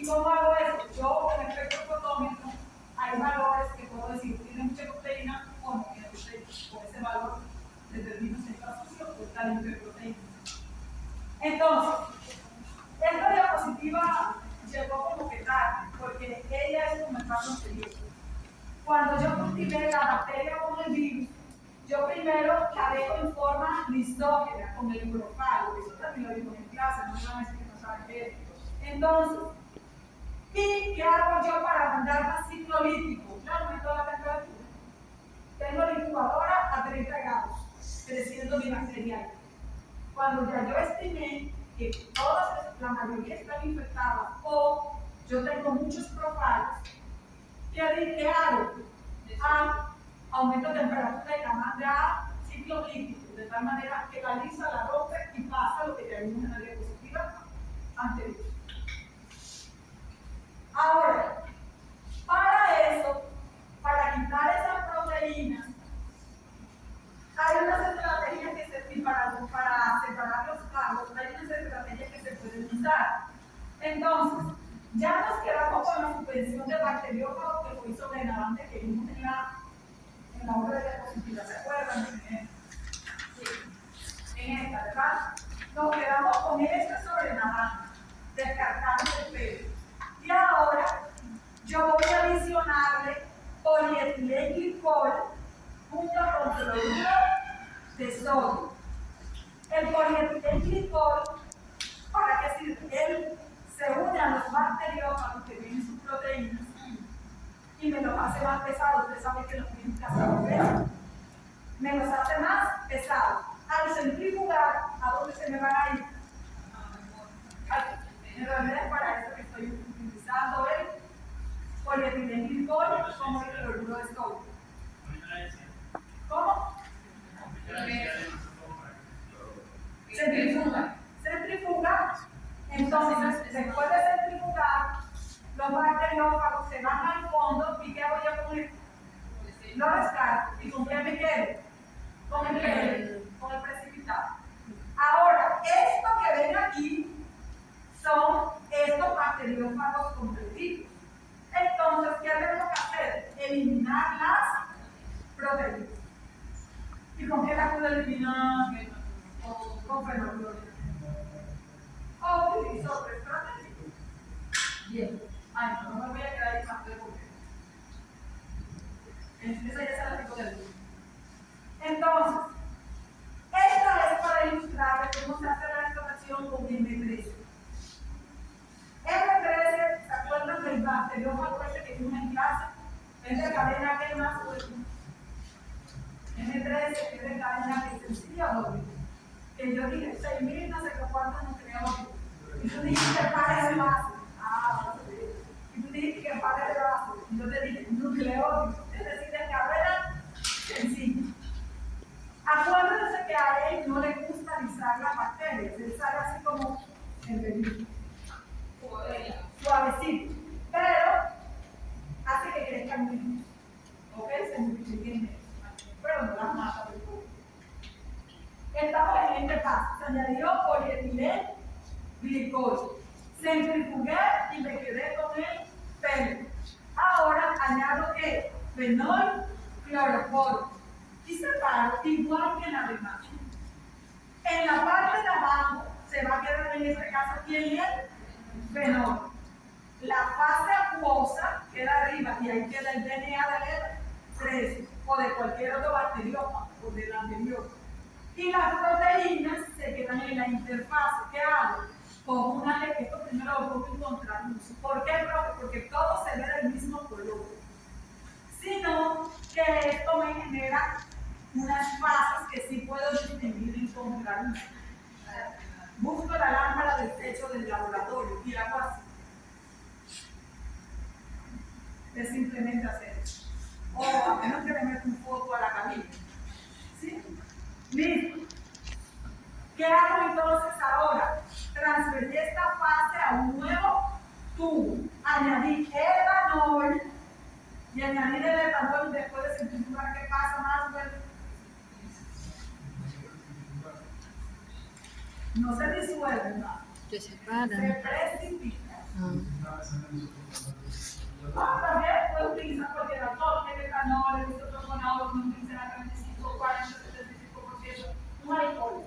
S1: cómo hago eso? Yo en el espectrofotómetro hay valores que puedo decir, tiene mucha proteína o no tiene proteína. Con ese valor determino si está sucio o está limpio de proteína. Entonces, esta diapositiva llegó como que tarde, porque ella es como el paso anterior. Cuando yo cultivé la bacteria con el virus, yo primero la dejo en forma listógena, con el glofalo. Eso también lo vimos en clase, no me van a decir que no saben qué es. Entonces, ¿y qué hago yo para mandar más ciclo lítico? Yo aumento la temperatura. Tengo la incubadora a 30 grados, creciendo mi bacterial. Cuando ya yo estimé que la mayoría están infectadas o yo tengo muchos profiles, ¿qué hago? Aumento de temperatura y la manda a ciclo líquido, de tal manera que la lisa la rompe y pasa lo que ya vimos en la diapositiva anterior. Ahora, para eso, para quitar esas proteínas, hay unas estrategias que se para separar los cargos, hay unas estrategias que se pueden usar. Entonces, ya nos quedamos con la suspensión de bacteriófagos que fue sobrenadante que vimos en la obra de diapositiva, ¿se acuerdan? Sí. En esta, ¿verdad? Nos quedamos con este sobrenadante, descartando el pelo. Y ahora, yo voy a adicionarle polietilenglicol junto con cloruro de sodio. El polietilenglicol, ¿para qué sirve? Él se une a los bacteriófagos que tienen sus proteínas y me los hace más pesados. Ustedes saben que los tienen que hacer, me los hace más pesados. Al centrifugar, ¿a dónde se me van a ir? En realidad es para eso que estoy utilizando el polietilenglicol como el cloruro de sodio. ¿Cómo? Centrifuga. Centrifuga. Entonces, después de centrifugar, los bacteriófagos se van al fondo y ¿qué hago yo con esto? Lo descarto. ¿Y con qué me quedo? Con el precipitado. Ahora, esto que ven aquí son estos bacteriófagos completos. Entonces, ¿qué tenemos que hacer? Eliminar las proteínas. ¿Y con qué las puedo eliminar? Con fenoclorina. O utilizo otro estrategia. Bien. Ay, no me voy a quedar ahí más de porque esa ya se la tengo del libro. Entonces, esta es para ilustrar cómo se hace la extracción con M13. M13, ¿se acuerdan del bacteriófago ese que vimos en clase? Es de cadena que más M13 es de cadena que sencilla doble. Que yo dije 6.000 no sé cuántos nucleótidos. Y tú dijiste que pares el base. Y tú dijiste que pares el base. Y yo te dije nucleótidos. Es decir, de cadena sencilla. Acuérdense que a él no le gusta alisar las bacterias. Él sale así como el bebé. Suavecito. Pero hace que crezcan menos. ¿Ok? Se multipliquen menos. Pero no las mata del todo. Estamos en este paso. Se añadió polietilenglicol. Centrifugué y me quedé con el pelo. Ahora añado ¿qué? Fenol clorofórmico. Y separo igual que en la demás. En la parte de abajo se va a quedar en este caso ¿quién es? Fenol. La fase acuosa queda arriba y ahí queda el DNA del E13 o de cualquier otro bacteriófago o del anterior. Y las proteínas se quedan en la interfase. ¿Qué hago? Con una de esto primero lo puedo encontrar. ¿Por qué, profe? Porque todo se ve del mismo color. Sino que esto me genera unas fases que sí puedo distinguir y encontrar. Busco la lámpara del techo del laboratorio y hago así. Es simplemente hacer eso. O a menos que le meta un foto a la cabina. ¿Sí? Listo. ¿Qué hago entonces ahora? Transferí esta fase a un nuevo tubo. Añadí etanol y añadir el etanol después de centrifugar. ¿Qué pasa más? No se disuelve, ¿no?
S4: Se separa.
S1: Se precipita. También puede utilizar cualquier autor, el etanol, el isopropanol, no utilizan a 35, 40, 75%, un alcohol.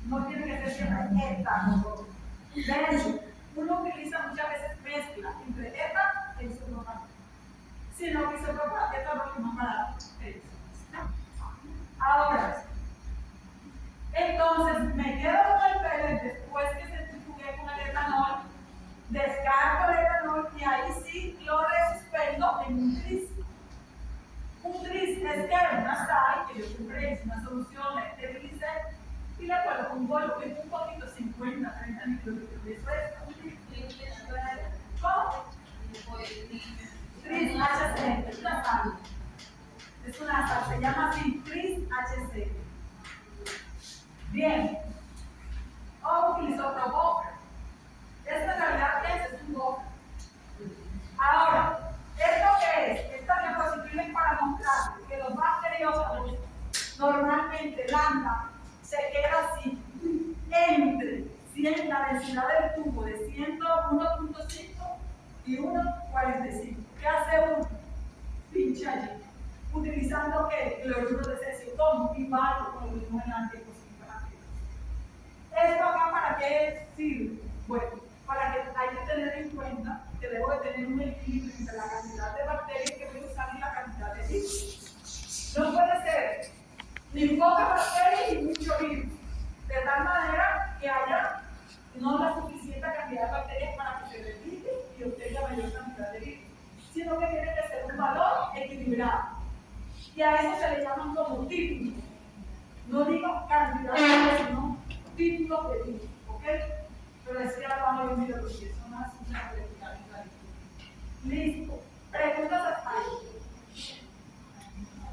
S1: No tiene que ser siempre etanol. De hecho, uno utiliza muchas veces mezcla entre eta e isopropanol. Si no, isopropanol, etanol es más barato. Ahora, entonces me quedo con el pellet después que centrifugué con el etanol, descarto el etanol y ahí sí lo resuspendo en un tris. Un tris es que una sal que yo compré, es una solución, la esterilice y le coloco un volumen un poquito, 50, 30 microlitros. Eso es un tris. ¿Cómo? Tris HCl, es una sal. Es una sal, se llama así, tris HCl. Bien. O utilizo otro buffer. Esta en realidad es un buffer. Ahora, ¿esto qué es? Esta diapositiva es para mostrar que los bacteriófagos normalmente lambda se queda así entre la densidad del tubo de 101.5 y 1.45. ¿Qué hace uno? Pincha allí. Utilizando ¿qué? Cloruro de cesio como igual con el mismo enlace posible. ¿Esto acá para qué sirve? Bueno, para que hay que tener en cuenta que debo de tener un equilibrio entre la cantidad de bacterias que voy a usar y la cantidad de virus. No puede ser ni pocas bacterias ni mucho virus, de tal manera que haya no la suficiente cantidad de bacterias para que se repite y obtenga mayor cantidad de virus, sino que tiene que ser un valor equilibrado. Y a eso se le llaman como títulos. No digo cantidad de virus, sino títulos de virus, ¿ok? Pero es que ahora vamos a ver lo que son las verticales. Listo. Preguntas hasta ahí.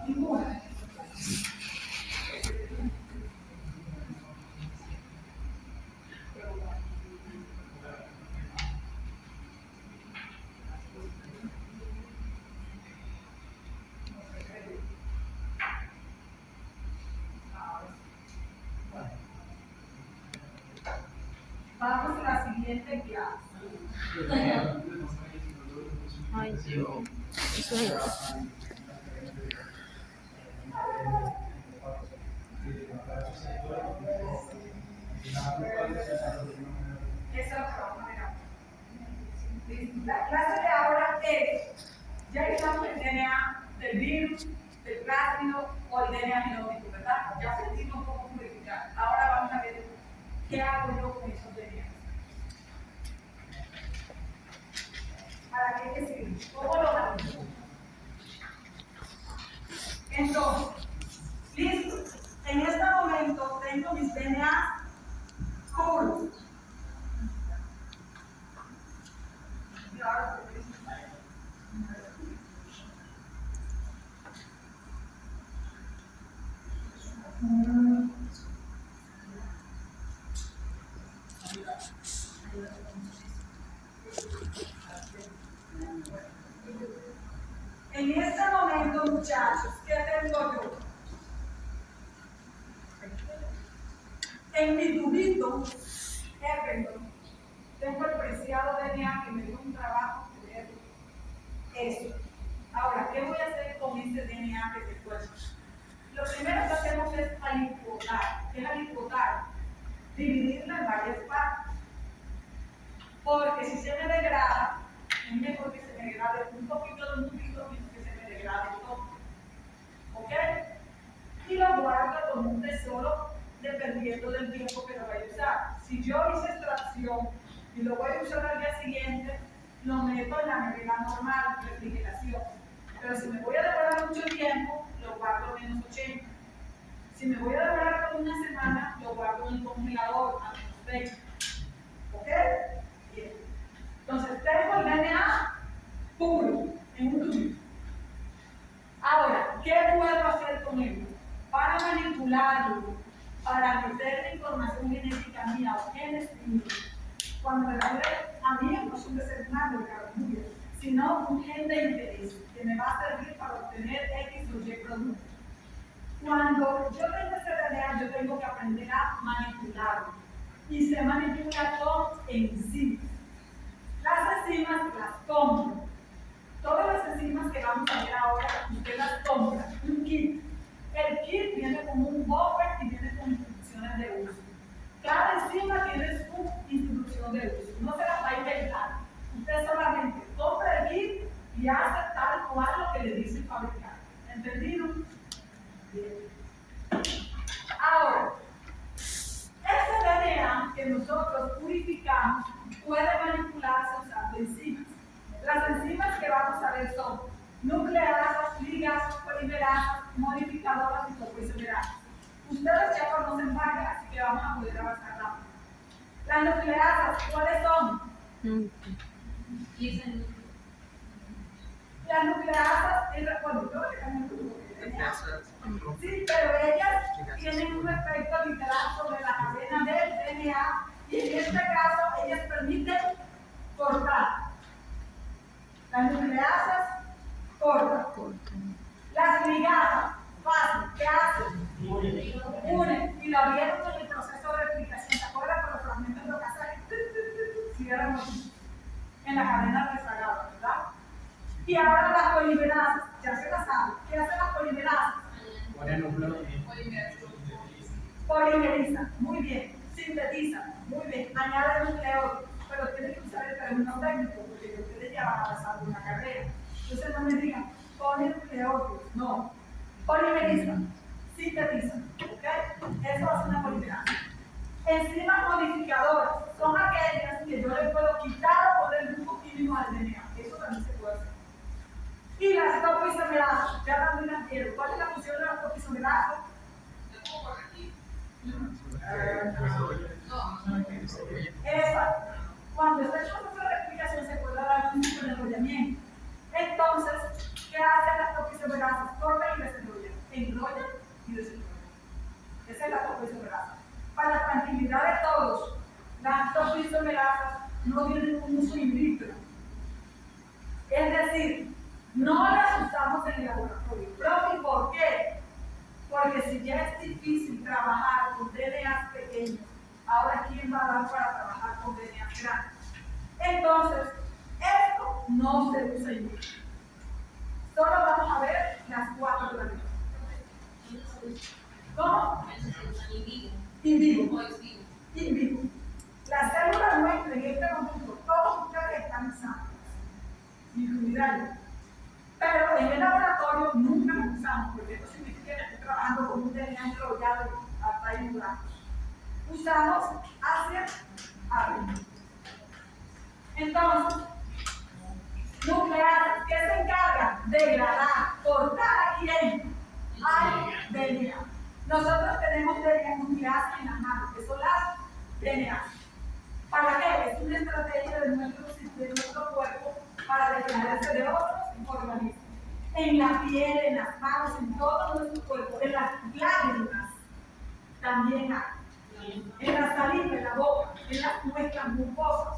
S1: Ninguna. Vamos a la siguiente clase.
S4: Ay, Dios. Eso es. La clase de ahora es, ya estamos el DNA del virus, del plásmido o el DNA genómico, ¿verdad? Ya aprendimos cómo purificar. Ahora vamos a ver qué hago yo con esos DNA. ¿Para qué sirve? ¿Cómo lo manejo? Entonces, listo. En este momento tengo mis DNA puros. Y ahora en este momento, muchachos, ¿qué tengo yo? En mi tubito, tengo el preciado DNA que me dio un trabajo de eso. Ahora, ¿qué voy a hacer con ese DNA que te cuesta? Lo primero que hacemos es alicuotar. ¿Qué es alicuotar? Dividirlo en varias partes. Porque si se me degrada, es mejor que se me degrade un poquito de un tubito que se me degrade todo. ¿Ok? Y lo guardo como un tesoro dependiendo del tiempo que lo vaya a usar. Si yo hice extracción y lo voy a usar al día siguiente, lo meto en la nevera normal, refrigeración. Pero si me voy a demorar mucho tiempo, lo guardo en -80. Si me voy a demorar por una semana, lo guardo en el congelador a -20. ¿Ok? Bien. Entonces, tengo el DNA puro en un tubito. Ahora, ¿qué puedo hacer con él? Para manipularlo, para meterle información genética mía o genes míos. Cuando me la dé a mí, no es un determinante de carbohidratos, sino un gen de interés que me va a servir para obtener X o Y productos. Cuando yo tengo ese DNA, yo tengo que aprender a manipularlo. Y se manipula con enzimas. Las enzimas las compra. Todas las enzimas que vamos a ver ahora, usted las compra, un kit. El kit viene con un buffer y viene con instrucciones de uso. Cada enzima tiene su instrucción de uso, no se las va a inventar. Usted solamente compra el kit y hace tal cual lo que le dice el fabricante. ¿Entendido? Bien. Ahora, este DNA que nosotros purificamos puede manipularse usando enzimas. Las enzimas que vamos a ver son nucleasas, ligasas, polimerasas, modificadoras y topoisomerasas. Ustedes ya conocen varias, así que vamos a poder avanzar rápido. Las nucleasas, ¿cuáles son? Las nucleasas, sí, pero ellas tienen un efecto literal sobre la cadena del DNA y en este caso ellas permiten cortar. Las nucleasas cortan. Las ligasas, fácil, ¿qué hacen? Unen, y lo vieron en el proceso de replicación, ¿se acuerdan con los fragmentos de casaje? Cierran en la cadena rezagada, ¿verdad? Y ahora las polimerasas, ya se las saben. ¿Qué hacen las polimerasas? Polimerizan, muy bien. Sintetizan, muy bien. Añaden nucleótidos, pero tienen que usar el término técnico porque ustedes ya van a pasar una carrera. Entonces no me digan polinucleótidos, no. Polimerizan, sintetizan, ¿ok? Eso hace una polimerasa. Enzimas modificadoras son aquellas que yo le puedo quitar o poner el grupo químico al DNA. Eso también se puede hacer. Y las topoisomerasas, ya también las vieron. ¿Cuál es la función de las topoisomerasas? Esa. Cuando está en proceso de replicación se puede dar un tipo de enrollamiento. Entonces, ¿qué hacen las topoisomerasas? Cortan y desenrollan. Enrollan y desenrollan. Esa es la topoisomerasa. Para la tranquilidad de todos, las topoisomerasas no tienen un uso in vitro. Es decir, no las usamos en el laboratorio. ¿Profe, por qué? Porque si ya es difícil trabajar con DNAs pequeños, ahora ¿quién va a dar para trabajar con DNAs grandes? Entonces, esto no se usa in vitro. Solo vamos a ver las 4 planetas. ¿Cómo? In vivo. In vivo. Las células nuestras en este momento, todos ustedes están sanos, incluida yo. Pero en el laboratorio nunca lo usamos, porque esto significa que estoy trabajando con un DNA enrollado hasta ahí blanco. Usamos hacia arriba. Entonces, nucleares, ¿qué se encargan? Degradar, cortar a quién? Al DNA. Nosotros tenemos DNA nucleares en las manos, que son las DNA. ¿Para qué? Es una estrategia de nuestro cuerpo para defenderse de otros organismos. En la piel, en las manos, en todo nuestro cuerpo, en las lágrimas también hay. En la saliva, en la boca, en las nuestras mucosas.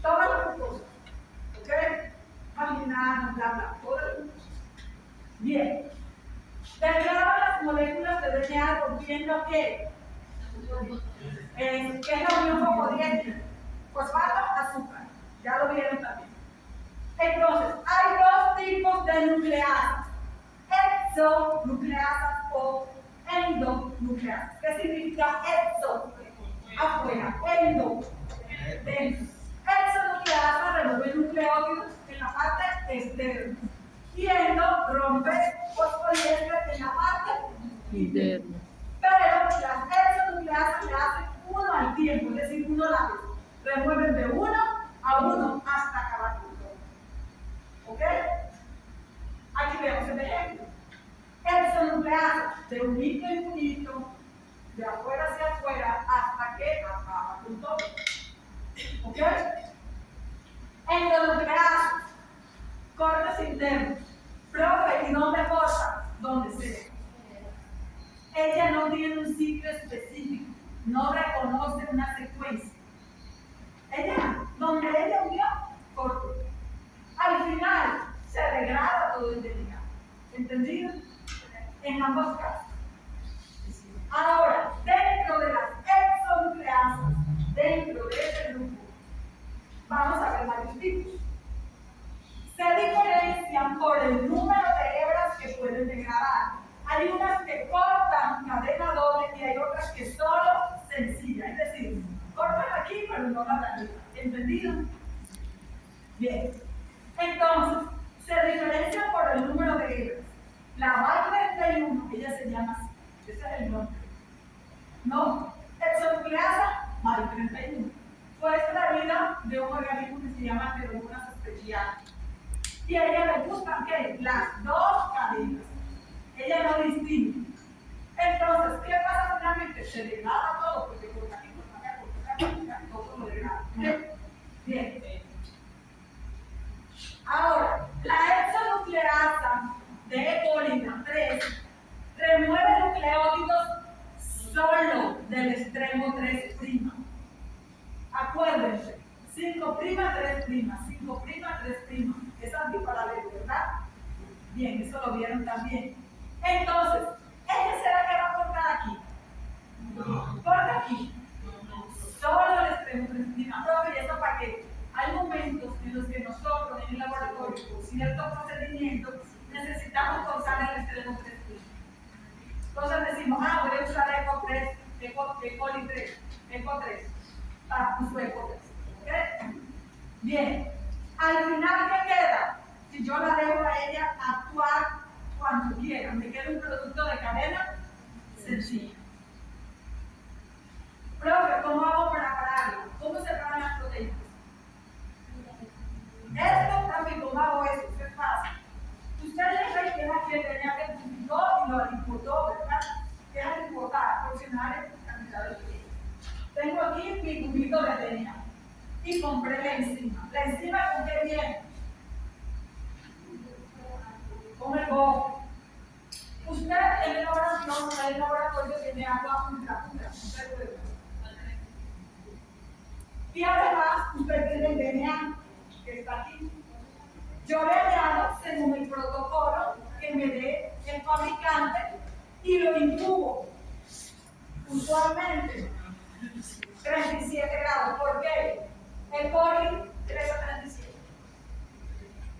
S4: Todas las mucosas. ¿Ok? Vaginal, bla, bla, todas las mucosas. Bien. Degradan las moléculas de DNA rompiendo ¿qué? ¿Qué es la unión fosfodiéster? Fosfato, azúcar. Ya lo vieron también. Entonces, hay dos tipos de nucleasas. Exonucleasas o endonucleasas. ¿Qué significa exo? Afuera. Endo. Dentro. Exonucleasas remueve nucleótidos en la parte externa. Y endo rompe fosfodiéster en la parte interna. Pero las exonucleasas le hacen uno al tiempo, es decir, uno a la vez. Remueven de uno a uno hasta acabar con todo. ¿Ok? Aquí vemos el ejemplo. Exonucleasas de un hito en un hito, de afuera hacia afuera, hasta que acaba con todo. ¿Ok? Endonucleasas, cortes internos. Profe, ¿y dónde corta? Donde sea. Ella no tiene un ciclo específico, no reconoce una secuencia. Ella, donde ella unió, cortó. Al final, se degrada todo el DNA. ¿Entendido? En ambos casos. Ahora, dentro de las exonucleasas, dentro de ese grupo, vamos a ver hay varios tipos. Se diferencian por el número de hebras que pueden degradar. Hay unas que cortan cadena doble y hay otras que solo sencilla. Es decir, cortan aquí pero no la de arriba. ¿Entendido? Bien. Entonces, se diferencian por el número de hebras. La VAI 31, ella se llama así. Ese es el nombre. No, exonucleasa VAI 31. Fue extraída de un organismo que se llama Pseudomonas aspergillana. Y a ella le gustan ¿qué? Las dos cadenas. Ella no distingue. Entonces, ¿qué pasa finalmente? Se degrada todo, porque por aquí, todo lo degrada. Bien. Ahora, la exonucleasa de colina 3 remueve nucleótidos solo del extremo 3'. Acuérdense, 5', 3', 5', 3'. Es antiparalelo, ¿verdad? Bien, eso lo vieron también. Entonces, ¿ella será que va a cortar aquí? Corta aquí. Solo el extremo 3'. Profe, ¿y eso para qué? Hay momentos en los que nosotros en el laboratorio, con ciertos procedimientos, necesitamos cortar el extremo 3'. Entonces decimos, voy a usar ECO 3, ECOLI 3, ECO 3. Uso ECO 3. ¿Ok? Bien. Al final, ¿qué queda? Si yo la dejo a ella actuar cuando quiera, me queda un producto de cadena sencilla. Profe, ¿cómo hago para pararlo? ¿Cómo se paran las proteínas? Esto, profe, ¿cómo hago eso? Eso es fácil. Usted le que aquí el DNA que publicó y lo importó, ¿verdad? ¿Qué es el importar? Proporcionar la cantidad de proteínas. Tengo aquí mi cubito de DNA y compré la enzima. ¿La enzima con qué viene? Con el bobo. Usted en el laboratorio tiene agua ultra pura. Y además, usted tiene el DNA que está aquí. Yo le añado según el protocolo que me dé el fabricante y lo incubo. Usualmente 37 grados. ¿Por qué? El coli 3 a 37.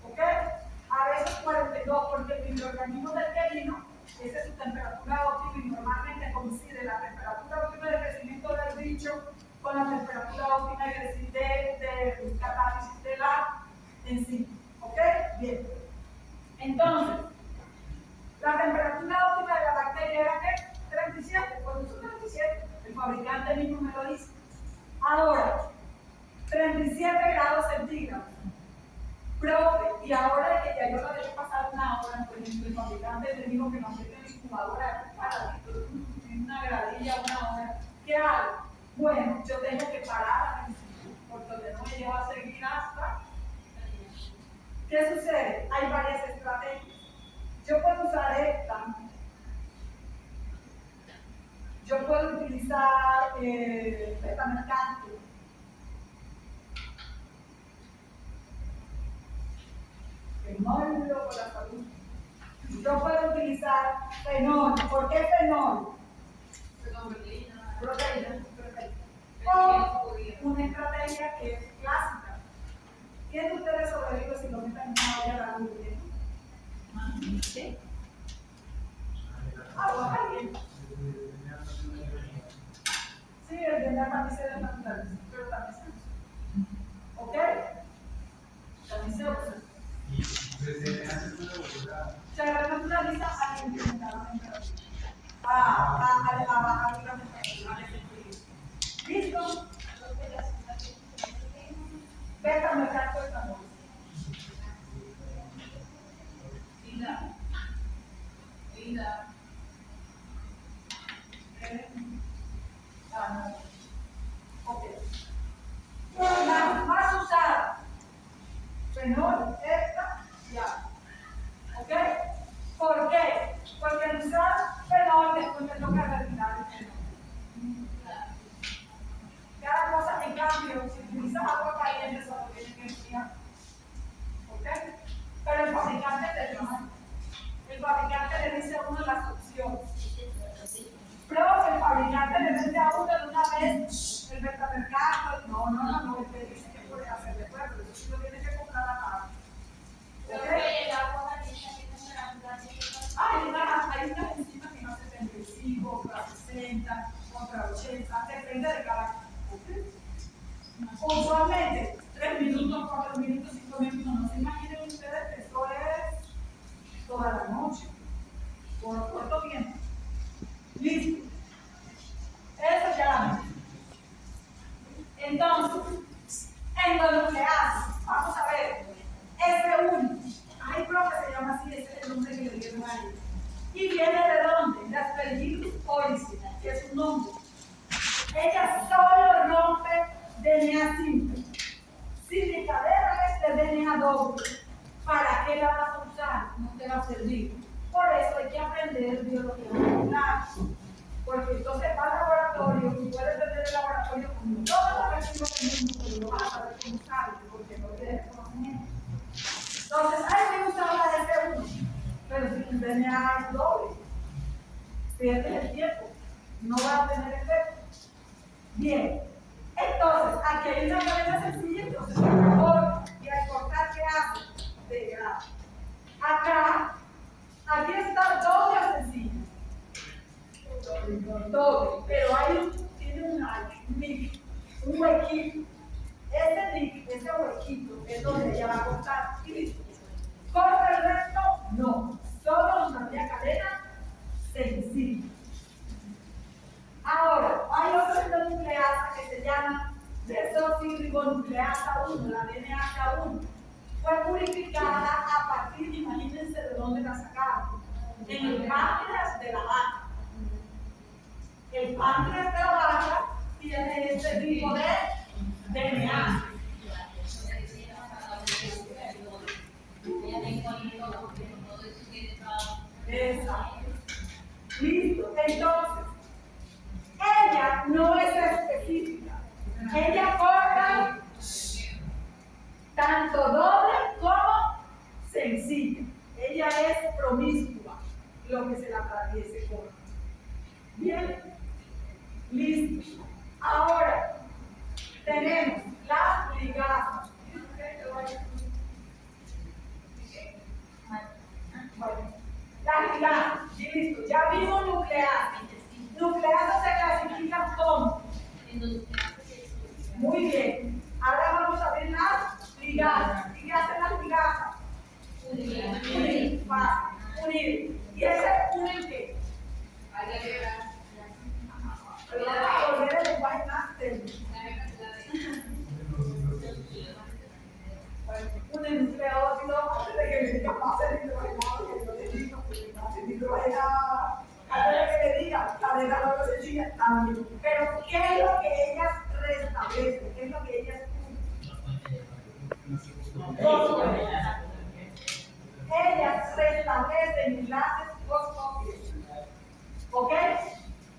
S4: ¿Ok? A veces 42 porque el microorganismo del que vino, esa es su temperatura óptima y normalmente coincide la temperatura óptima de crecimiento del bicho con la temperatura óptima de catálisis de la enzima. ¿Ok? Bien. Entonces, la temperatura óptima de la bacteria era ¿qué? 37. ¿Cuánto es 37? El fabricante mismo me lo dice. Ahora, 37 grados centígrados. Profe, y ahora que ya yo la dejé pasar una hora, por ejemplo, el fabricante me dijo que no se tiene incubadora para una gradilla, una hora. ¿Qué hago? Bueno, yo tengo que parar porque no me lleva a seguir hasta. ¿Qué sucede? Hay varias estrategias. Yo puedo usar esta. Yo puedo utilizar betamercante. Fenol por la salud. Yo puedo utilizar fenol. ¿Por qué fenol? Proteína. O una estrategia que es clásica. ¿Quién de ustedes sobrevive si lo meten en una olla de la luz? ¿Sí? Agua caliente. Sí, el DNA también se desnaturaliza, pero también se usa. ¿Ok? También se usa. Se renaturaliza al incrementar la temperatura. A bajar la temperatura. ¿Listo? Beta mercado etanol. Vida. Ok. La más usada. Fenol, esta y agua. ¿Ok? ¿Por qué? Porque al usar fenol después me toca retirar el fenol. Cada cosa en cambio, si utilizas agua caliente, solo tiene que enfriar. ¿Ok? Pero el fabricante te llama. El fabricante le dice a uno las opciones. Pero el fabricante le vende a uno de una vez el betamercado. No, él te dice que puede hacer después, pero eso es DNA doble, ¿para qué la vas a usar? No te va a servir. Por eso hay que aprender biología molecular. Porque entonces va al laboratorio y puedes tener el laboratorio como todos los vecinos del mundo, pero no vas a saber cómo usarlo, porque no tienes conocimiento. Entonces, hay que usar la S1, pero si el DNA es doble, pierdes el tiempo, no va a tener efecto. Bien, entonces, aquí hay una cadena sencilla, entonces se corta, y al cortar, ¿qué hace? Degrada. Acá, aquí está doble o sencillo. Doble, pero tiene un huequito. Ese huequito es donde ella va a cortar y listo. ¿Corta el resto? No, solo una cadena sencilla. Ahora, hay otra endonucleasa que se llama desoxirribonucleasa 1, la DNasa 1. Fue purificada a partir, imagínense de dónde la sacaron, en el páncreas de la vaca. El páncreas de la vaca tiene este tipo de DNA. Exacto. Listo. Entonces, ella no es específica. Ella corta tanto doble como sencilla. Ella es promiscua, lo que se la atraviese corta. Bien. Listo. Ahora, tenemos las ligasas. Bueno, las ligasas. Listo. Ya vimos nucleasas. Nucleasas se clasifican como. Muy bien. Ahora vamos a ver las ligasas. ¿Qué hacen las ligasas? Unir. Fácil. Unir. ¿Y ese unir qué? Volver el lenguaje más técnico. Un enucleótido, antes de que me diga fase hidrogenado, que yo le digo que fase hidrogenada, antes de que me diga cadena no sencilla, también. Pero, ¿qué es lo que ellas restablecen? ¿Qué es lo que ellas ellas restablecen enlaces fosfólidos. ¿Ok?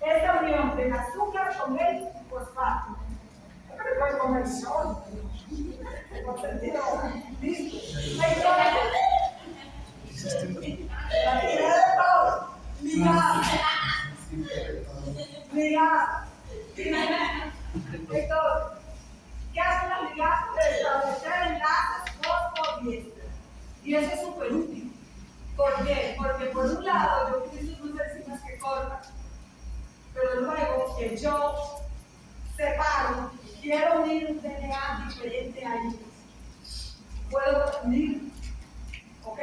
S4: Esta unión del azúcar con el fosfato. Pero puede comer sol. Por sentido. Listo. La tirada de todo. Ligada. Ligada. Entonces, ¿qué hacen las ligadas? Establecer enlaces fosfodiésteres. Y eso es súper útil. ¿Por qué? Porque por un lado yo utilizo unas enzimas que cortan, pero luego que yo separo, quiero unir un DNA diferente a ellos. Puedo unir, ¿ok?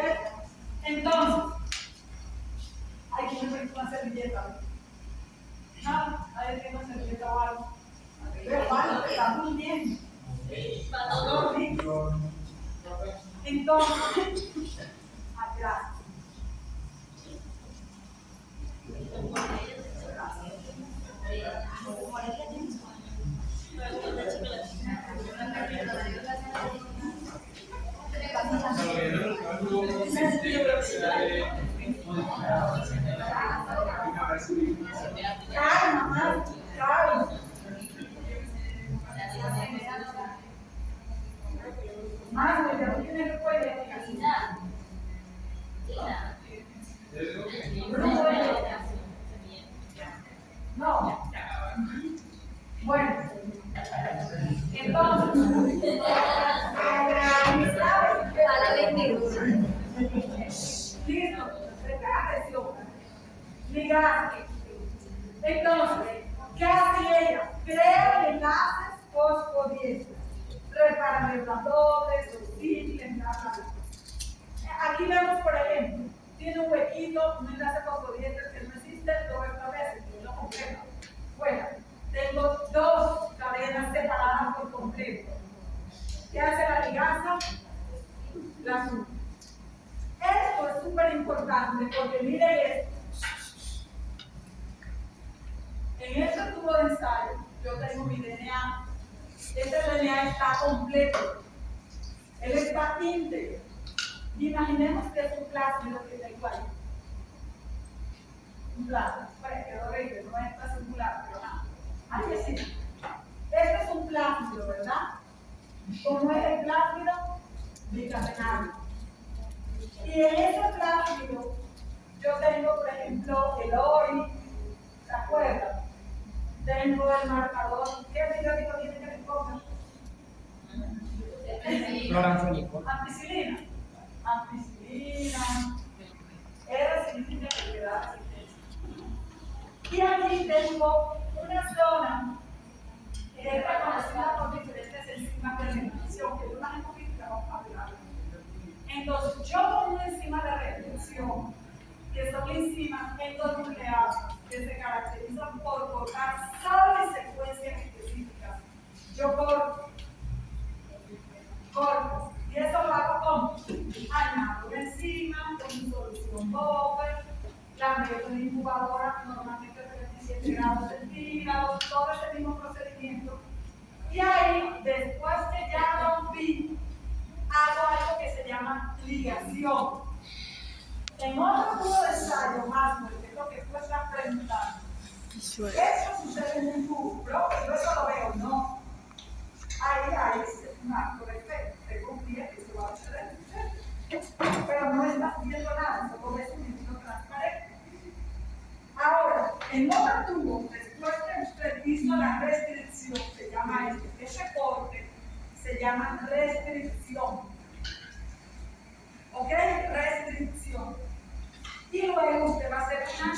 S4: Entonces, hay que poner una servilleta. ¿No? Hay que poner una servilleta o algo. Pero bueno, está muy bien. Entonces, atrás. Calma, calma. Más, porque no tiene que poder. No. Bueno, entonces, listo, presta atención. Ligaste. Entonces, ¿qué hace ella? Crea enlaces fosfodiésteres. Repara letras dobles, simples, nada. Aquí vemos, por ejemplo, tiene un huequito, un enlace fosfodiéster que no existe, lo establece, que lo completa. Bueno, tengo dos cadenas separadas por completo. ¿Qué hace la ligasa? La une. Esto es súper importante porque miren esto. En este tubo de ensayo, yo tengo mi DNA. Este DNA está completo. Él está está íntegro. Imaginemos que es un plásmido que tengo ahí. Un plásmido. Bueno, quedó horrible, no es circular, pero nada. Ahí sí. Este es un plásmido, ¿verdad? ¿Cómo es el plásmido? Bicatenario. Y en ese plásmido yo tengo, por ejemplo, el ORI, ¿se acuerdan? Tengo el marcador. ¿Qué periódico tiene que recoger?
S3: Cloranfénico.
S4: Ampicilina. Ampicilina. R significa que le da resistencia. Y aquí tengo una zona que es reconocida por diferentes enzimas de retención, que yo las hemos visto y las vamos a hablar. Entonces, yo con una enzima de retención, que son enzimas endonucleadas, que se caracterizan por cortar solo en secuencias específicas. Yo corto. Y eso lo hago con añado la enzima, con mi solución buffer, la meto en la incubadora, normalmente 37 grados centígrados, todo ese mismo procedimiento. Y ahí, después que ya rompí, hago algo que se llama ligación. En otro tubo de ensayo más, porque es lo que tú estás preguntando. Eso sucede en un tubo, pero yo eso lo veo, no. Ahí hay un acto de fe, te confía que se va a suceder. Pero no estás viendo nada, solo ves un líquido transparente. Ahora, en otro tubo, después que usted hizo la restricción, se llama ese corte, se llama restricción. ¿Ok? Restricción. Y luego usted va a hacer una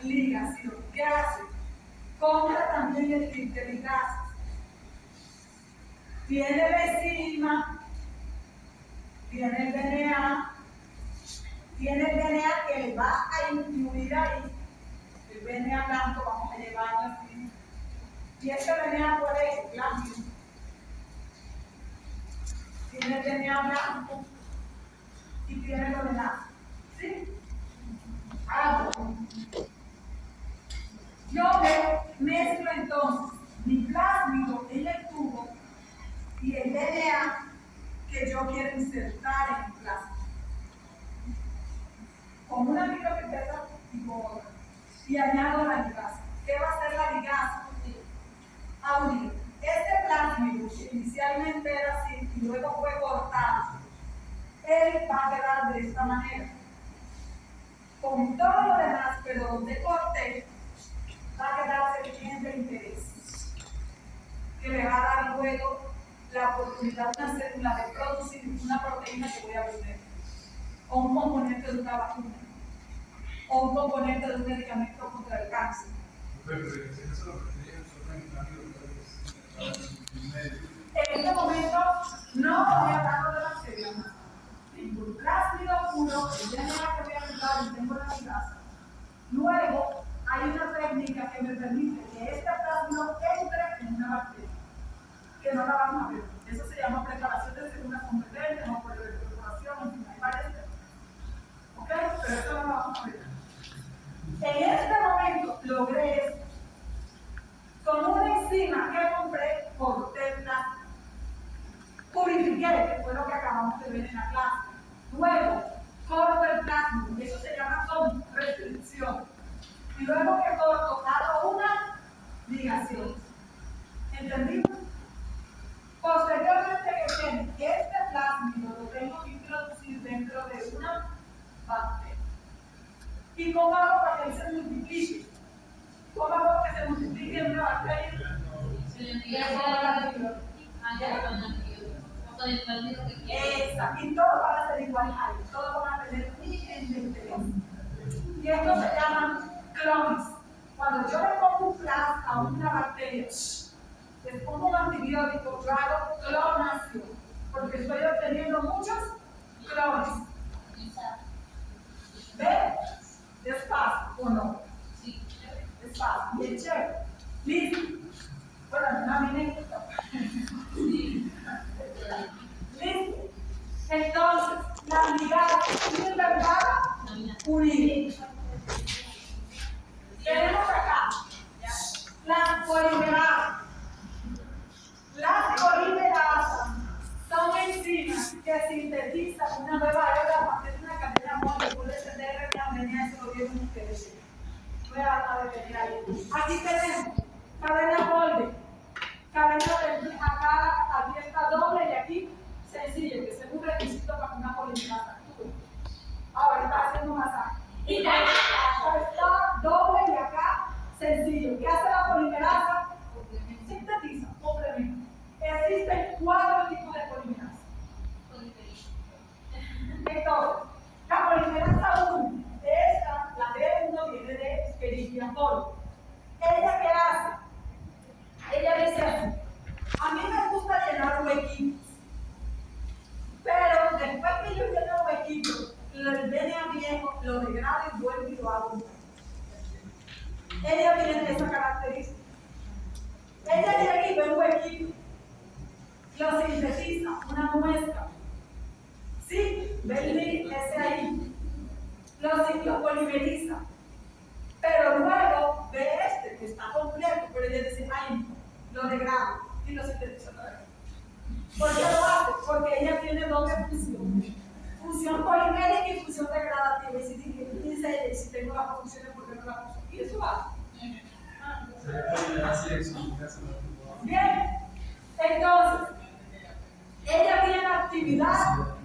S4: ligación. ¿Qué hace? Compra también el kit de ligases. Tiene la enzima, tiene el DNA, que le va a incluir ahí. El DNA blanco vamos a llevarlo así. Y este DNA puede ser blanco. Tiene el DNA blanco y tiene lo demás. ¿Sí? Ahora, yo mezclo entonces mi plásmido en el tubo y el DNA que yo quiero insertar en el plásmido. Con una micropipeta y con otra. Y añado la ligasa. ¿Qué va a hacer la ligasa? A unir este plásmido que inicialmente era así y luego fue cortado. Él va a quedar de esta manera. Con todo lo demás, pero donde corté, va a quedarse el gen de interés, que le va a dar luego la oportunidad de una célula de producir una proteína que voy a vender, o un componente de una vacuna, o un componente de un medicamento contra el cáncer. En este momento no voy a hablar de bacterias más. El plásmido puro, el DNA que voy a aplicar y tengo la ligasa. Luego hay una técnica que me permite que este plásmido entre en una bacteria, que no la vamos a ver. Eso se llama preparación de células competentes o por electroporación, en fin, hay varias técnicas. ¿Ok? Pero eso no lo vamos a ver. En este momento logré esto. Con una enzima que compré, corté el plástico. Purifiqué, que fue lo que acabamos de ver en la clase. Luego, corto el plástico, eso se llama con restricción. Y luego que corto, hago una ligación. ¿Entendimos? Posteriormente que tiene este plásmido lo tengo que introducir dentro de una bacteria. ¿Y cómo hago para que se multiplique? ¿Cómo hago que se multiplique en una bacteria? Exacto, y todos van a ser iguales ahí, todos van a tener un gen de interés. Y esto se llaman clones. Cuando yo le pongo un plas a una bacteria, les pongo un antibiótico, yo hago clonación, porque estoy obteniendo muchos clones. ¿Ven? Despacio, ¿o no?
S2: Sí.
S4: Despacio, bien chévere. Listo. Bueno, no me gusta. Listo. Entonces, la ligada sirve para unir. Tenemos acá las polimerasas. Las polimerasas son enzimas que se sintetiza una nueva hebra a partir de una cadena móvil, puede ser de RNA, eso lo vieron ustedes. Voy a detener ahí. Aquí tenemos cadena molde, cadena de acá abierta doble y aquí sencillo, que es un requisito para que una polimerasa actúe. Ahora está haciendo un masaje. Y acá está doble y acá sencillo. ¿Qué hace la polimerasa? Sintetiza, complementa. Existen 4 tipos de polimerasa. Entonces, la polimerasa 1, esta, la D1 viene de Escherichia coli. ¿Ella qué hace? Ella dice así: a mí me gusta llenar huequitos, pero después que yo lleno huequitos, el DNA viejo lo degrado y vuelvo y lo hago. Ella tiene esa característica. Ella llega y ve un huequito, lo sintetiza, una muestra. Sí, ve ese ahí, lo polimeriza, pero luego ve este que está completo, pero ella dice, ay, lo degrado y lo sintetiza otra vez. ¿Por qué lo hace? Porque ella tiene doble función. Función polimérica y función degradativa. Y si dice, si tengo las funciones, ¿por qué no las uso? Y eso hace. Bien, entonces, ella tiene actividad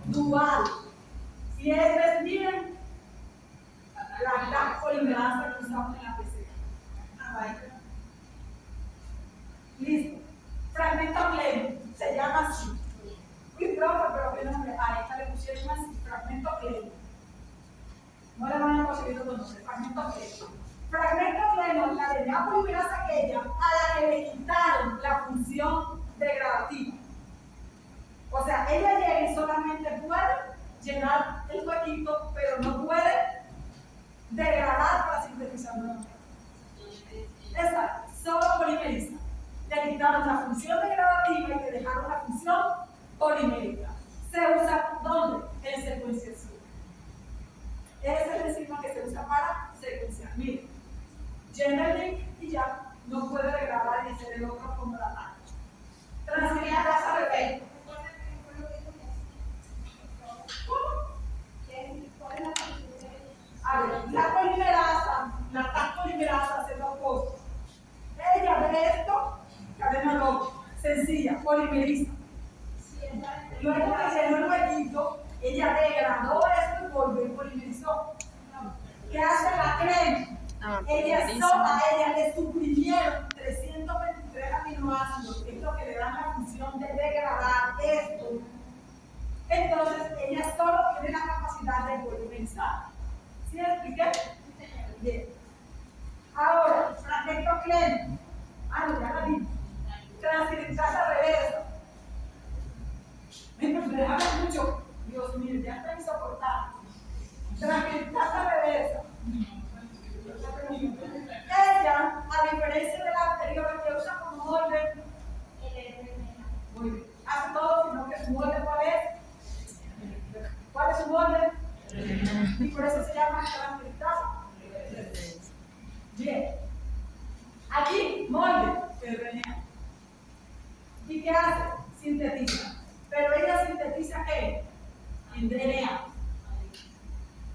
S4: dual. Y es, miren, la polimerasa que usamos en la PCR. Listo. Fragmento pleno, se llama así. Muy profe, pero que nombre. A esta le pusieron así, fragmento pleno. No le van a conseguir otro nombre, fragmento pleno. Fragmento pleno, la DNA polimerasa aquella a la que le quitaron la función degradativa. O sea, ella llega y solamente puede llenar el huequito, pero no puede degradar para sintetizar nuevamente. Esta, solo polimeriza. Le quitaron la función degradativa y le dejaron la función polimérica. Se usa ¿dónde? En secuenciación. Ese es el enzima que se usa para secuenciar. Miren, llena el link y ya no puede degradar y hacer el otro como la talla. Transcriptasa de efecto. A ver, la polimerasa, la TAC polimerasa hace 2 cosas. Ella ve esto, cadena doble, sencilla, polimeriza. Luego que llenó el huequito, ella degradó esto y volvió y polimerizó. ¿Qué hace la crema? Ella le suprimieron 323 aminoácidos, que es lo que le dan la función de degradar esto. Entonces, ella solo tiene la capacidad de polimerizar. ¿Sí me expliqué? Bien. Ahora, fragmento pleno. No, ya la vi. Transcriptasa reversa. Déjame mucho. Dios mío, ya está insoportable. Transcriptasa reversa. Ella, a diferencia de la anterior que usa como molde, muy bien, hace todo, sino que su molde, ¿cuál es? ¿Cuál es su molde? Y por eso se llama transcriptasa. Bien. Aquí, molde, RNA. ¿Y qué hace? Sintetiza. Pero ella sintetiza ¿qué? En DNA.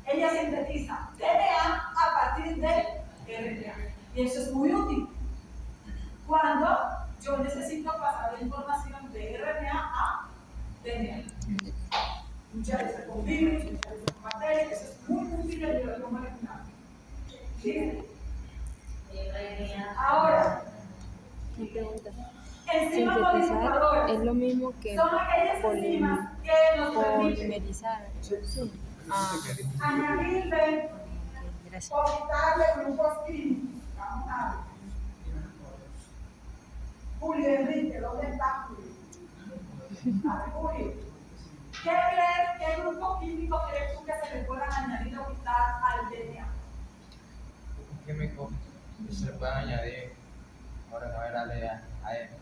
S4: Ella sintetiza DNA a partir de RNA. Y eso es muy útil. Cuando yo necesito pasar la información de RNA a DNA. Muchas veces con virus, muchas veces con bacterias, eso es muy útil en el biología molecular. ¿Sí? Ahora,
S5: Mi pregunta.
S4: enzimas
S5: Sintetizar
S4: modificadoras
S5: es lo mismo que
S4: son aquellas enzimas que nos permiten
S5: polimerizar. Sí.
S4: añadirle
S5: Gracias.
S4: o quitarle grupos químicos. Vamos a ver. Julio Enrique, ¿dónde está Julio? A ver, Julio. ¿Qué crees? ¿Qué grupo químico crees tú que se le puedan añadir o quitar al DNA?
S6: Químico que se le pueden añadir ahora no era de ADN.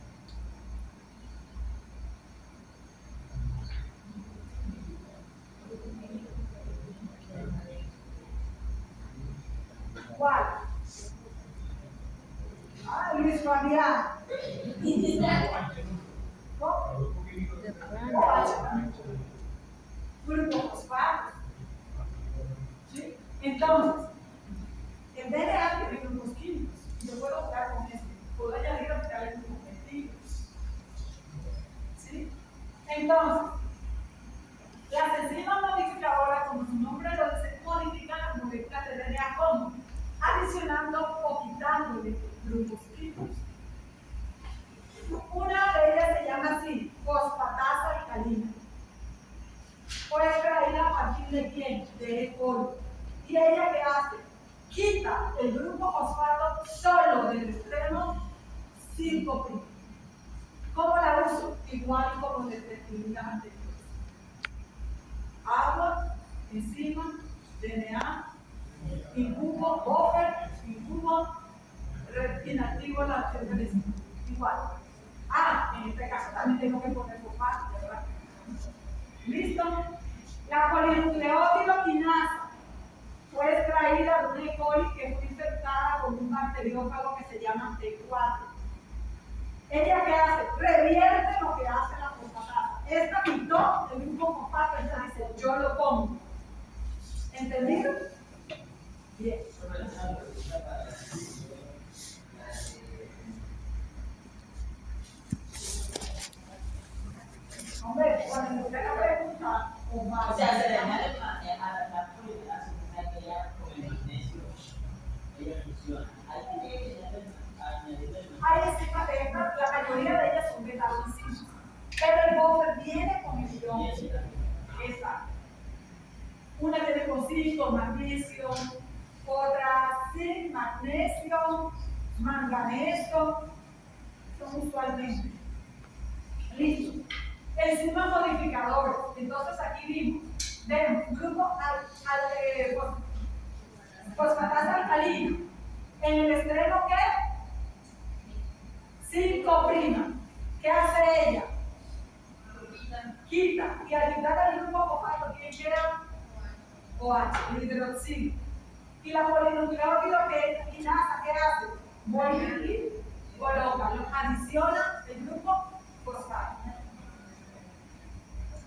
S4: ¿Cuál? Luis Fabián. ¿Cómo? grupos fosfatos. ¿Sí? Entonces, el DNA tiene grupos químicos. Yo puedo jugar con eso. Puedo añadir orbitales completivos. ¿Sí? Entonces, las enzimas modificadoras, como su nombre lo dice, modifican las moléculas de DNA como adicionando o quitándole grupos químicos. Una de ellas se llama así, fosfatasa alcalina. Fue extraída a partir de quién? De E. coli. ¿Y ella qué hace? Quita el grupo fosfato solo del extremo 5'. ¿Cómo la uso? Igual como les describí anteriores. Agua, enzima, DNA, incubo, buffer, incubo, inactivo la acción del enzima. Igual. En este caso también tengo que poner fosfato, ¿verdad? ¿Listo? La polinucleótido quinasa fue extraída de una E. coli que fue infectada con un bacteriófago que se llama T4. ¿Ella qué hace? Revierte lo que hace la fosfatasa. Esta quitó el grupo fosfato, ella dice, yo lo pongo. ¿Entendido? Bien. Hombre, cuando usted la pregunta,
S7: O sea, se le añade la polimerasa, que ya con el magnesio, ella funciona. Hay que añadirle el magnesio.
S4: hay enzimas de estas, la mayoría de ellas son beta-enzimas. Pero el buffer viene con el ion. Exacto. Una viene con zinc, magnesio, otra zinc, magnesio, manganeso, son usualmente. Listo. Enzimas modificadoras. Entonces aquí vemos grupo fosfatasa alcalina. En el extremo ¿qué? 5'. ¿Qué hace ella? Quita. Y al quitar el grupo fosfato, ¿quién queda? OH, el hidroxilo. Y la polinucleótido quinasa, ¿qué hace? Vuelve y coloca, adiciona el grupo fosfato.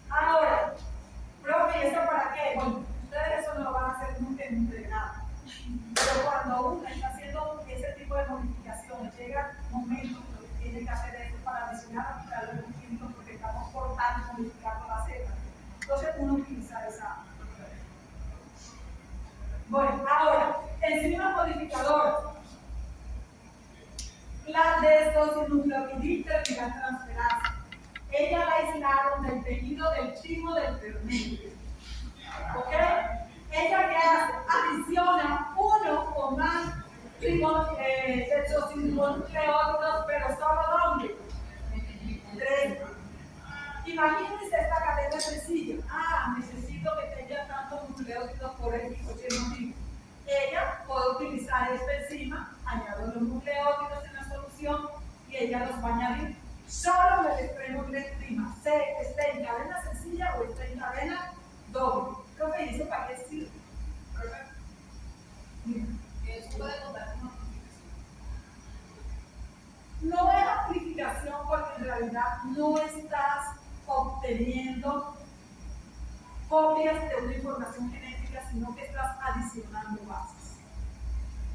S4: Ahora, profe, ¿y eso para qué? Bueno, ustedes eso no lo van a hacer nunca en un pregrado. Pero cuando uno está haciendo ese tipo de modificaciones, llega un momento que tiene que hacer eso para adicionar a quitar los químicos porque estamos cortando y modificando la cepa. Entonces uno utiliza esa. Bueno, ahora, enzimas modificadoras. La desosinucleotiditransferasa. Ella la aislaron del tejido del chivo del ternero. ¿Ok? ¿Ella qué hace? Adiciona uno o más desosinucleótidos, pero solo ¿dónde? 3. Imagínense esta cadena sencilla. Necesito que tenga tantos nucleótidos por X o Y motivo. Ella puede utilizar esta enzima, añado los nucleótidos en la solución y ella los va a añadir solo en el extremo 3'. Esté en cadena sencilla o esté en cadena doble. ¿Qué me dice para qué sirve?
S1: Eso puede contar como amplificación.
S4: No es amplificación porque en realidad no estás obteniendo copias de una información genética, sino que estás adicionando bases.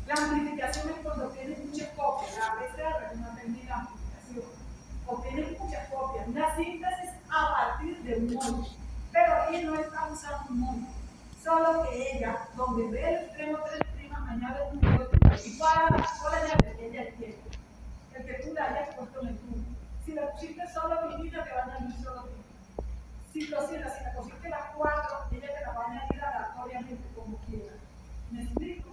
S4: La amplificación es cuando tienes muchas copias. La PCR es una técnica de amplificación. Obtienes muchas copias. Una síntesis a partir de un módulo. Pero aquí no está usando un módulo. Solo que ella, donde ve el extremo 3', añade un nucleótido y para añadir ella el tiempo. El que tú le hayas puesto en el tubo. Si le pusiste solo vinita, te va a añadir solo vinita. Si le pusiste las 4, ella te la va a añadir aleatoriamente como quiera. ¿Me explico?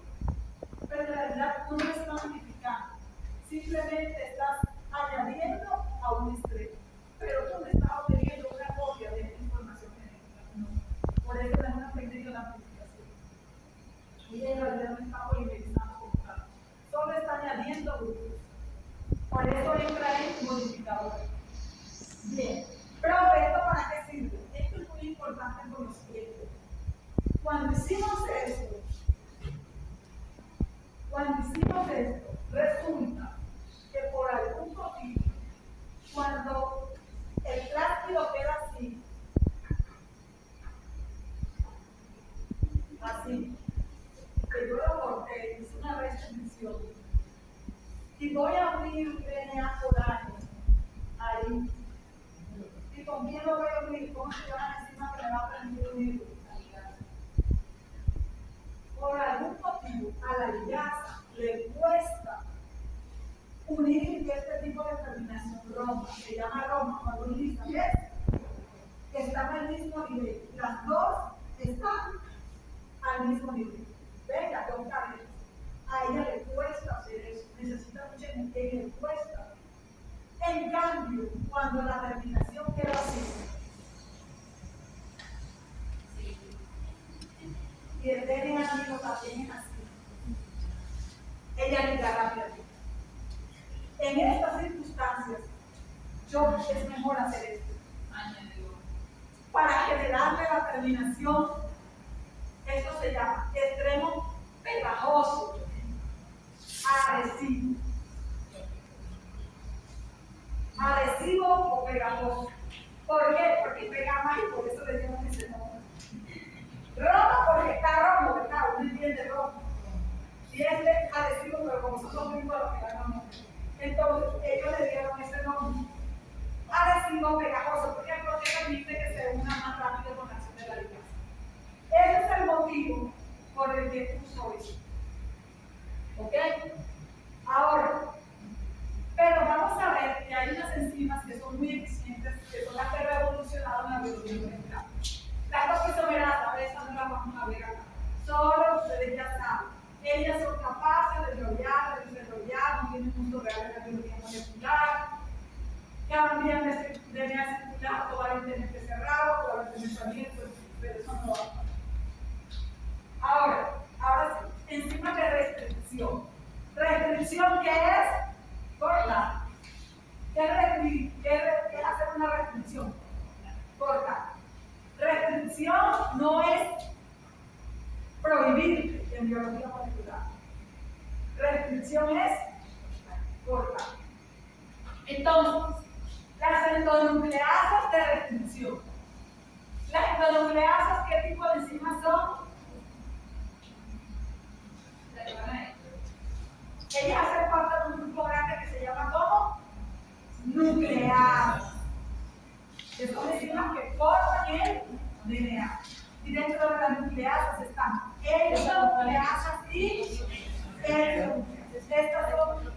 S4: Pero en realidad tú no estás amplificando. Simplemente estás añadiendo a un extremo. Pero tú no estás obteniendo una copia de esta información genética. No. Por eso es una técnica de amplificación. Y en realidad no está polimerizando como tal. Solo está añadiendo grupos. Por eso entra en modificador. Bien. Pero ¿esto para qué sirve? Esto es muy importante con los clientes. Cuando hicimos esto, resulta que por algún motivo, cuando el plástico queda así, así, que yo lo corté, hice una restricción, y voy a abrir un DNA foráneo ahí. ¿Y con quién lo voy a abrir? ¿Cómo se llama encima que me va a permitir unirlo? Por algún motivo, a la ligaza le cuesta unir este tipo de terminación Roma, se llama Roma, cuando unís, ¿ves? Están al mismo nivel, las dos están al mismo nivel. Venga, dos cadenas. A ella le cuesta hacer eso, necesita mucha energía, le cuesta. En cambio, cuando la terminación queda así, y el DNA amigo también es así, ella liga rápidamente. En estas circunstancias, es mejor hacer esto. Para generarle la terminación, esto se llama extremo pegajoso, adhesivo. Adhesivo o pegajoso. ¿Por qué? Porque pega más y por eso le dieron ese nombre. Romo porque está romo, ¿verdad? Uno entiende romo. Y este adhesivo, pero como son los mismos los que dan nombre. Entonces, ellos le dieron ese nombre. Adhesivo pegajoso, porque permite que se una más rápido con la acción de la ligaza. Ese es el motivo por el que uso eso. ¿Ok? Ahora, pero vamos a ver que hay unas enzimas que son muy eficientes, que son las que revolucionaron la biología molecular. Las toxisomerasas, estas no las vamos a ver acá. Solo ustedes ya saben. Ellas son capaces de desarrollar, no tienen uso real de la biología molecular, cambian de DNA circular totalmente cerrado, totalmente abierto, pero eso no va a pasar. Ahora sí, enzimas de restricción. Restricción, ¿qué es? Cortar. ¿Qué es hacer una restricción? Cortar. Restricción no es prohibir en biología molecular. Restricción es cortar. Entonces, las endonucleasas de restricción. Las endonucleasas, ¿qué tipo de enzimas son? Ellas hacen parte de un grupo grande que se llama ¿cómo? Nucleasas. Que son enzimas que forman el DNA. Y dentro de las nucleasas están endonucleasas y endonucleasas. Estas son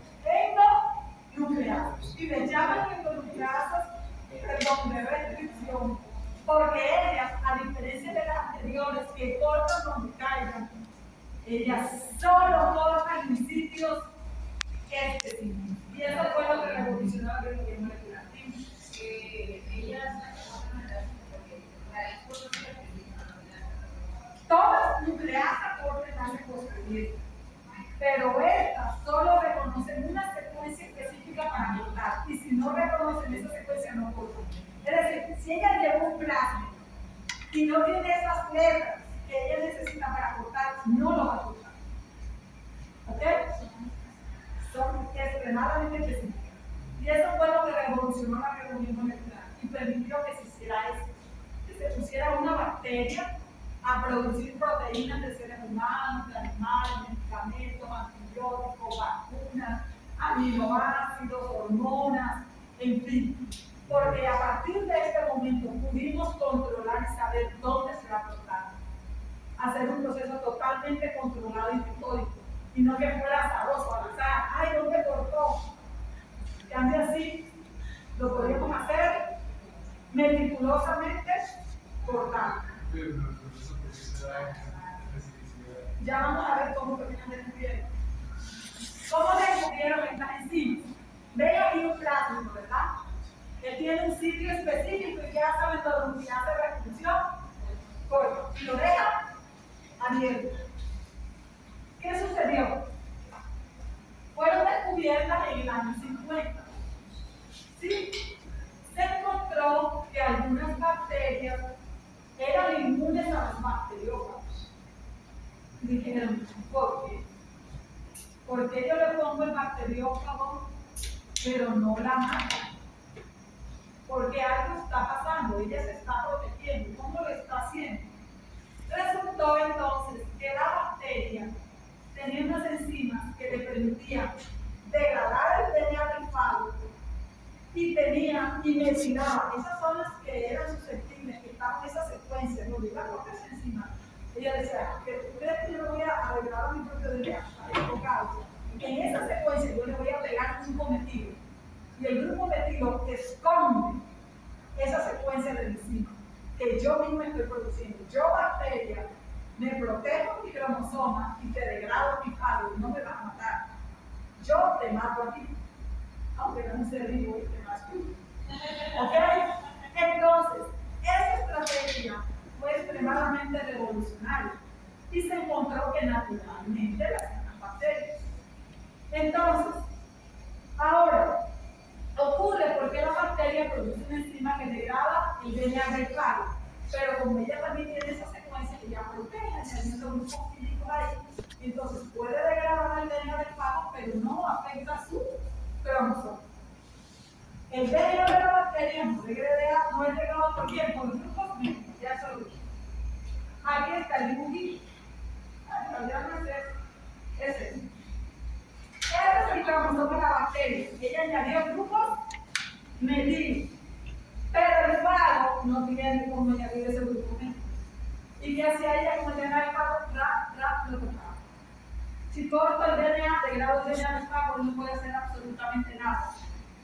S4: endonucleasas. Y les llaman endonucleasas, de restricción, porque ellas, a diferencia de las anteriores que cortan donde caigan, ellas solo cortan en sitios específicos. Y eso fue lo que revolucionó la biología molecular. Todas nucleasas cortan las posteriores, pero estas solo reconocen una secuencia específica para cortar, y si no reconocen esa secuencia no cortan. Es decir, si ella lleva un plasma y no tiene esas letras que ella necesita para cortar, no lo va a cortar. ¿Ok? Son extremadamente específicas. Y eso fue lo que revolucionó la biología molecular y permitió que se hiciera eso, que se pusiera una bacteria a producir proteínas de seres humanos, de animales, medicamentos, antibióticos, vacunas, aminoácidos, hormonas, en fin. Porque a partir de este momento pudimos controlar y saber dónde se va a cortar. Hacer un proceso totalmente controlado y metódico. Y no que fuera azaroso, al azar. ¡Ay, dónde cortó! Cambia así, lo podríamos hacer meticulosamente cortando. Ya vamos a ver cómo terminan descubrieron. ¿Cómo descubrieron estas enzimas? Ven aquí un plástico, ¿verdad? Él tiene un sitio específico y ya saben todo lo que hace restricción. Corto. Y lo deja abierto. ¿Qué sucedió? Fueron descubiertas en el año 50. ¿Sí? Se encontró que algunas bacterias eran inmunes a los bacteriófagos. Dijeron, ¿por qué? Porque yo le pongo el bacteriófago, pero no la mata. Porque algo está pasando, ella se está protegiendo. ¿Cómo lo está haciendo? Resultó entonces póngase encima. Ella decía, ¿ustedes que yo le voy a regalar a mi propio DNA? Enfocado. En esa secuencia yo le voy a pegar un grupo metilo. Y el grupo metilo esconde esa secuencia de enzima que yo mismo estoy produciendo. Yo, bacteria, me protejo mi cromosoma y te degrado mi falo y no me vas a matar. Yo te mato a ti, aunque no se vivo y te mato tú. ¿Ok? Entonces, esa estrategia fue extremadamente revolucionaria y se encontró que naturalmente las hacían las bacterias. Entonces, ahora, ocurre porque la bacteria produce una enzima que degrada el DNA del falo, pero como ella también tiene esa secuencia que ya protege, añadiendo grupos químicos ahí, entonces puede degradar el DNA del falo, pero no afecta su cromosoma. El DNA de la bacteria no es degradado por quién, por grupos químicos, ya se lo dije. Aquí está el dibujito. Ya no es ese. Este es el cromosoma de la bacteria. Ella añadió grupos metilos. Pero el falo no tiene cómo añadir ese grupo metil. Y que hacia ella, como el DNA del falo, lo tocaba. Si corto el DNA, degrado el DNA del falo, no puede hacer absolutamente nada.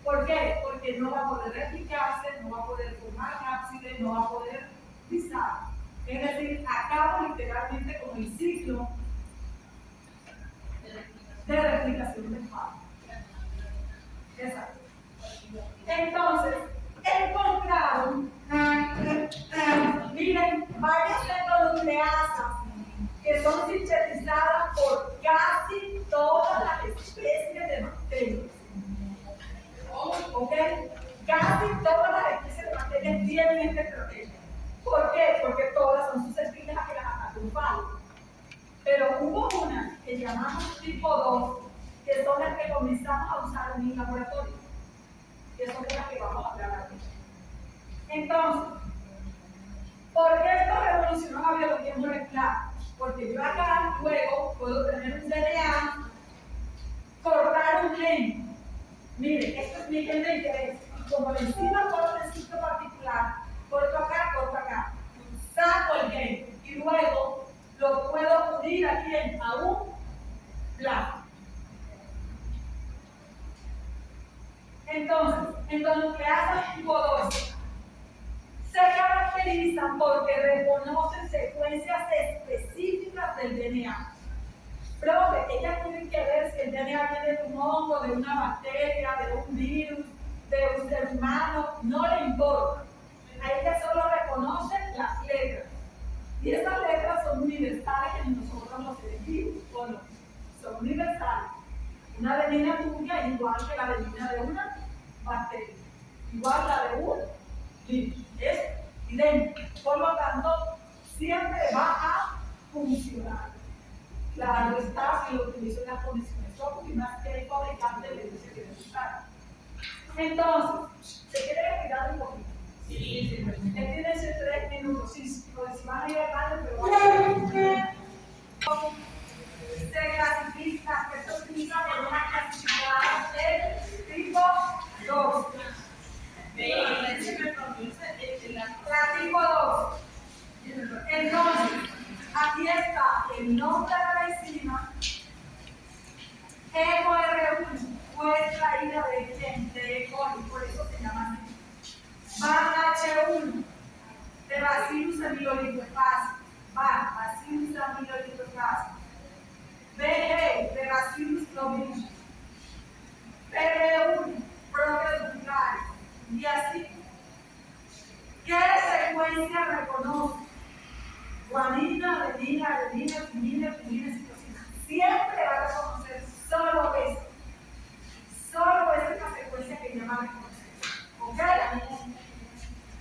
S4: ¿Por qué? Porque no va a poder replicarse, no va a poder formar cápsides, no va a poder pisar. Es decir, acaba literalmente con el ciclo de replicación del falo. Exacto. Entonces, encontraron, miren, varias endonucleasas que son sintetizadas por casi todas las especies de bacterias. ¿Ok? Casi todas las especies de bacterias tienen esta estrategia. ¿Por qué? Porque todas son susceptibles a que las ataque un falo. Pero hubo una que llamamos tipo 2, que son las que comenzamos a usar en mi laboratorio. Que son las que vamos a hablar aquí. Entonces, ¿por qué esto revolucionó la biología molecular? Porque yo acá luego puedo tener un DNA, cortar un gen. Mire, esto es mi gen de interés. Y como encima corto el sitio particular, corto acá, saco el gen y luego lo puedo unir aquí a un plato. Entonces, endonucleasas tipo 2 se caracterizan porque reconocen secuencias específicas del DNA. Profe, ellas tienen que ver si el DNA viene de un hongo, de una bacteria, de un virus, de un ser humano, no le importa. A ellas solo reconocen las letras. Y esas letras son universales en nosotros los seres vivos, ¿o no? Son universales. Una adenina tuya es igual que la adenina de una bacteria, igual la de un virus. Es idéntico. Por lo tanto, siempre va a funcionar. Claro está si lo utilizo en las condiciones óptimas que el fabricante le dice que debe usar. Entonces, ¿se quiere retirar un poquito? Sí. Tírense 3 minutos. Sí, porque si van a ir al baño, pero van a se clasifica, que se utiliza por una clasificada de tipo 2. La tipo 2. Entonces, aquí está el nombre de la enzima. EcoR1 fue extraída de quién? De E. coli, por eso se llama así. BAH1 de Bacillus amylolipoefaciens. Bacillus amylolipoefaciens. BG de Bacillus globigerus. PB1 Proteus. Y así. ¿Qué secuencia reconoce? Guanina, adenina, timina, citosina. Siempre va a reconocer solo esa. Solo esa es la secuencia que ella va a reconocer. ¿Ok?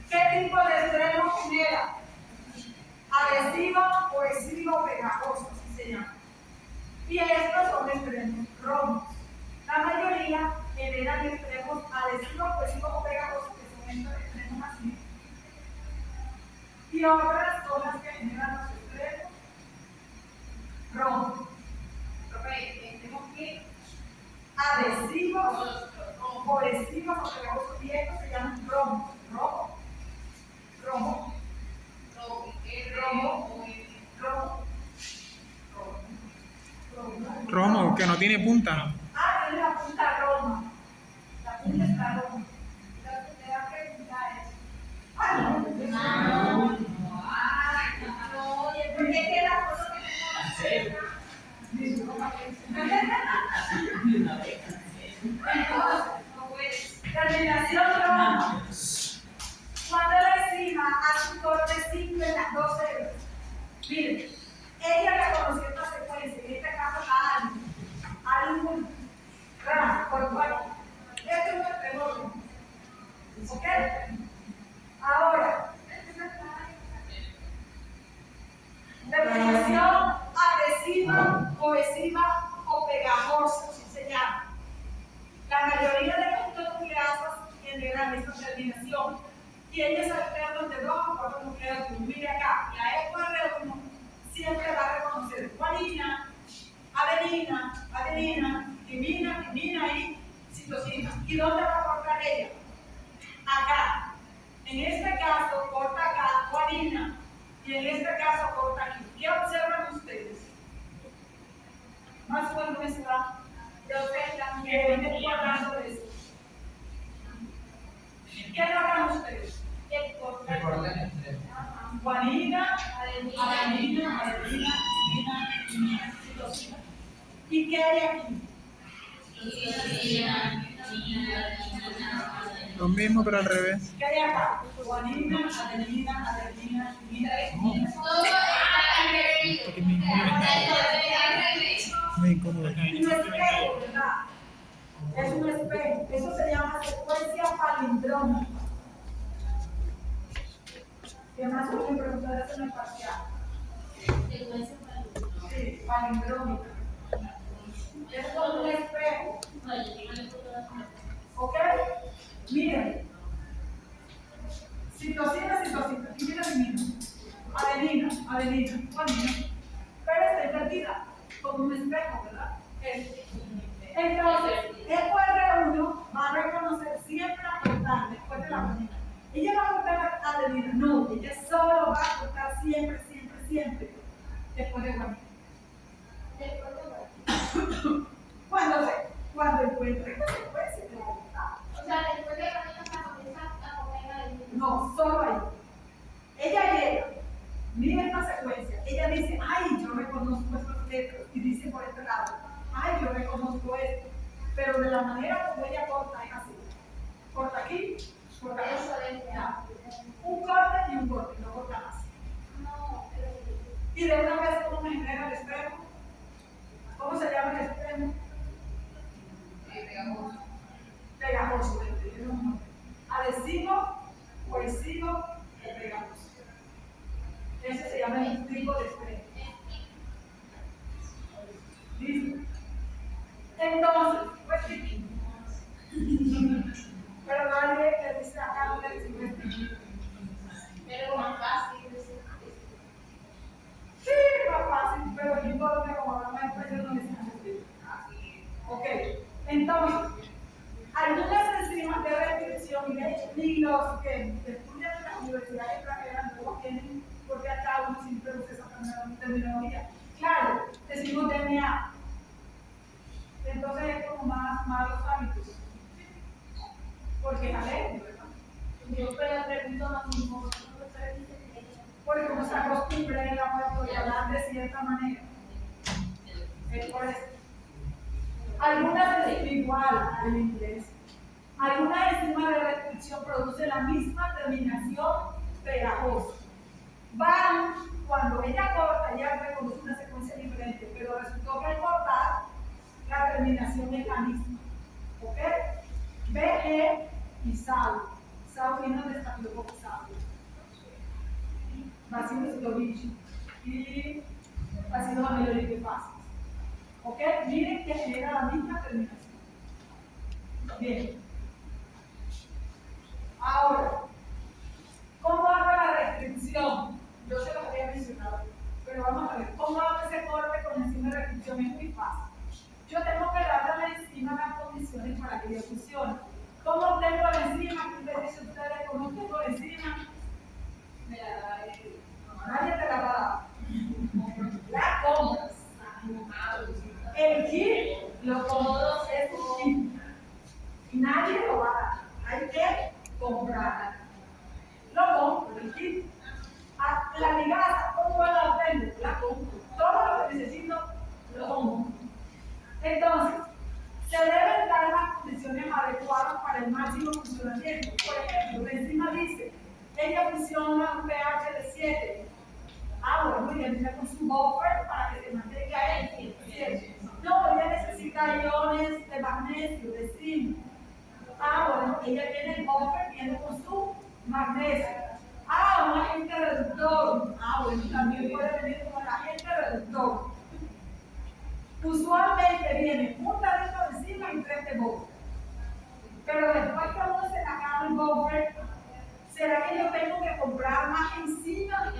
S4: ¿Qué tipo de extremo genera? Adhesivo, cohesivo, pegajoso, así se llama. Y estos son extremos romos. La mayoría generan extremos adhesivos, cohesivos o pegajosos, que son estos extremos así. Y otras son las que generan los extremos rojos. Tenemos que adhesivos, cohesivos o pegajosos, y estos se llaman romos. Rojo.
S3: que no tiene punta.
S4: Ah, tiene la punta roma. La punta está roma. Entonces te va a preguntar eso. Ah, no.
S1: Oye, ¿por qué queda foto que
S4: Terminación roma. Cuando la enzima hace un corte simple en las dos células. Miren, ella reconoció esta secuencia, en este caso a algo, por cual. Esto es un espejo. ¿Ok? Ahora, terminación adhesiva, cohesiva o pegajosa, así se llama. La mayoría de las nucleasas generan esta terminación y ellas se alternan de 2 a 4 nucleótidos. Mire acá, la EQR1 siempre va a reconocer guanina, adenina, timina y citosina. ¿Y dónde va a cortar ella? Acá. En este caso corta acá guanina y en este caso corta aquí. ¿Qué observan ustedes? Más cuando está. Que viene hablando de eso. ¿Qué notan ustedes? Guanina, adenina, timina, citosina. ¿Y qué hay aquí?
S3: Lo mismo, pero al revés.
S4: ¿Qué hay acá? Guanina, adenina, timina.
S3: Porque muy incómodo.
S4: Un espejo, ¿verdad? Es un espejo. Eso se llama secuencia palindrómica. ¿Qué más pueden preguntar? Eso no es parcial. Sí, palindrómica. Es como un espejo. ¿Ok? Miren. Citosina. Timina. Adenina. Guanina. Pero está perdida. Como un espejo, ¿verdad? Entonces, EQR1 va a reconocer siempre a cortar después de la guanina. ¿Ella va a cortar a adenina? No, ella solo va a cortar siempre después de guanina. Cuando encuentre esta secuencia, te va a cortar.
S1: O sea, después de la niña comienza a comer adenina.
S4: No, solo ahí. Ella llega, mira esta secuencia. Ella dice, ay, yo reconozco estos letras. Y dice por este lado, ay, yo reconozco esto. Pero de la manera como ella corta es así. Corta aquí, corta aquí. Ya. Un corte y un corte, no corta más. Y de una vez, ¿cómo me genera el espejo? ¿Cómo se llama el espejo? Pegajoso. Adhesivo, cohesivo y pegajoso. Ese se llama el tipo de espejo. ¿Listo? Entonces, pues sí. Pero nadie le dice acá no le dice.
S1: Pero más fácil decir.
S4: Sí, más fácil, pero aquí todo me como la maestra yo no les así. Ok, entonces, algunas enzimas de restricción, y de hecho, ni los que estudian en las universidades extranjeras no lo tienen, porque acá uno siempre usa esa terminología. Claro, decimos DNA. Entonces es como más malos hábitos. Porque es alérgico, ¿verdad?
S1: Yo pero pregunto lo mismo.
S4: Porque uno se acostumbra en la muerte a hablar de cierta manera. Es por eso. Algunas es igual al inglés. Algunas enzimas de restricción producen la misma terminación pegajosa. Van, cuando ella corta, ella reconoce una secuencia diferente, pero resultó que al cortar, la terminación es la misma. ¿Ok? BG y SAU. SAU viene de estafilococcus aureus. Bacillus thuringiensis y Bacillus ameloidefaciens. ¿Ok? Miren que genera la misma terminación. Bien. Ahora, ¿cómo hago la restricción? Yo se los había mencionado, pero vamos a ver. ¿Cómo hago ese corte con enzima de restricción? Es muy fácil. Yo tengo que darle a la enzima las condiciones para que ella funcione. ¿Cómo obtengo la enzima? ¿Qué les dice a ustedes? ¿Cómo obtengo la enzima? Me la da el... Nadie te la va a dar. La compras. El kit viene con su buffer para que se mantenga él. No, ella necesita iones de magnesio, de zinc. Bueno, ella tiene el buffer, viene con su magnesio. Un agente reductor. Bueno, también puede venir como el agente reductor. Usualmente viene un tarrito de enzima y 3 de buffer. Pero después que uno se le acaba el buffer, ¿será que yo tengo que comprar más enzima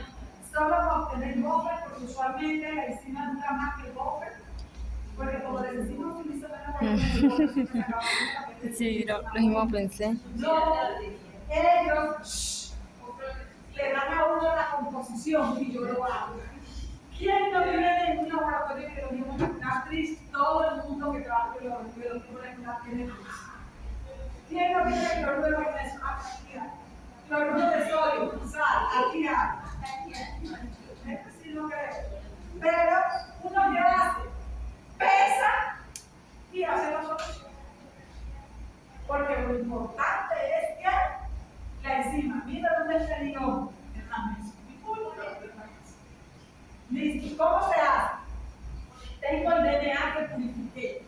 S4: solo para obtener el buffer? Porque usualmente la enzima dura más que el buffer. Porque como les decimos, utilizo menos
S5: Sí, lo mismo pensé.
S4: no, ellos le dan a uno la composición y yo lo hago. ¿Quién no vive en un laboratorio de biología molecular? Todo el mundo que trabaja en biología molecular tiene luz. ¿Quién no vive en cloruro de magnesio? Cloruro de sodio, sal, aquí hay. Esto sí lo creo. Pero uno ya hace, pesa y hace la solución. Porque lo importante es que la enzima, mira dónde está el ion, el magnesio. Listo, ¿cómo se hace? Tengo el DNA que purifiqué.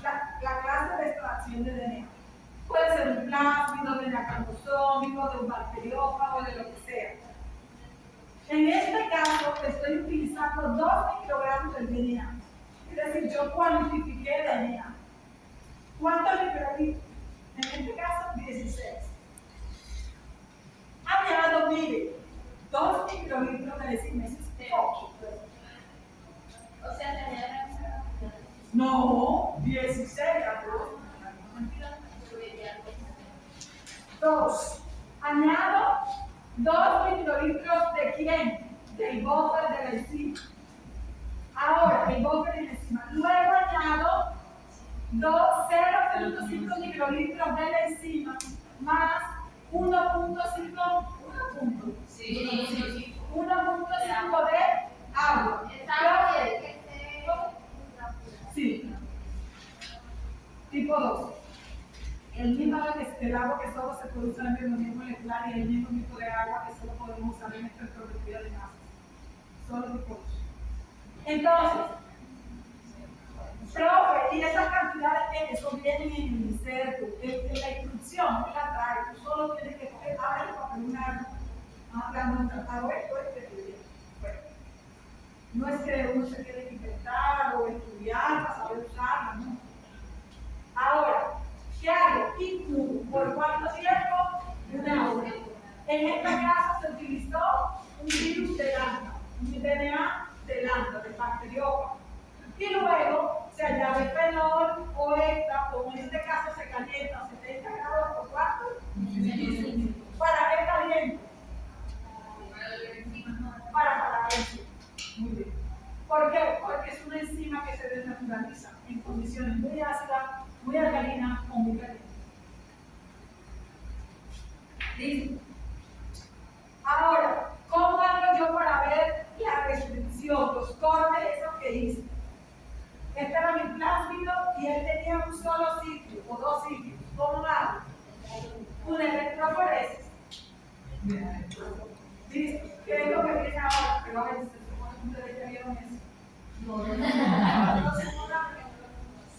S4: La clase de extracción de DNA. Puede ser un plásmido, DNA cromosómico, de un bacteriófago, de lo que sea. En este caso, estoy utilizando 2 microgramos del DNA. Es decir, yo cuantifiqué DNA. ¿Cuántos microlitros? En este caso, 16. Añado, mire, 2 microlitros de enzima. Eso es poco.
S2: O sea, te añaden.
S4: No, 16, Dos. Añado 2 microlitros de quién? Del buffer de la enzima. Ahora, el buffer de la enzima. Luego añado 0.5 microlitros de la enzima más 1.5 de agua. Sí. Tipo 2. El agua que solo se puede usar en biología molecular y el mismo tipo de agua que solo podemos usar en espectroscopía de masas. Solo tipo 2. Entonces, profe, y esas cantidades que eso vienen en el inserto, en la instrucción, no la trae, tú solo tienes que coger, el papel, no es que uno se tiene que inventar o estudiar para saber usarla, no. Ahora, ¿qué hago? Incluyo, ¿por cuánto tiempo? Una hora. En este caso se utilizó un virus de lambda, un DNA de lambda, de bacteriófago. Y luego se añade fenol o extra, o en este caso se calienta a 70 grados por cuánto? 15 minutos. ¿Para qué caliente? Para la enzima. Muy bien. ¿Por qué? Porque es una enzima que se desnaturaliza en condiciones muy ácidas, muy alcalinas o muy calientes. ¿Listo? Ahora, ¿cómo hago yo para ver la restricción, los cortes esos que hice? Este era mi plásmido y él tenía un solo sitio o 2 sitios. ¿Cómo hago? Una electroforesis. ¿Listo? ¿Qué es lo que viene ahora? Pero a veces se supone que ustedes ya vieron eso.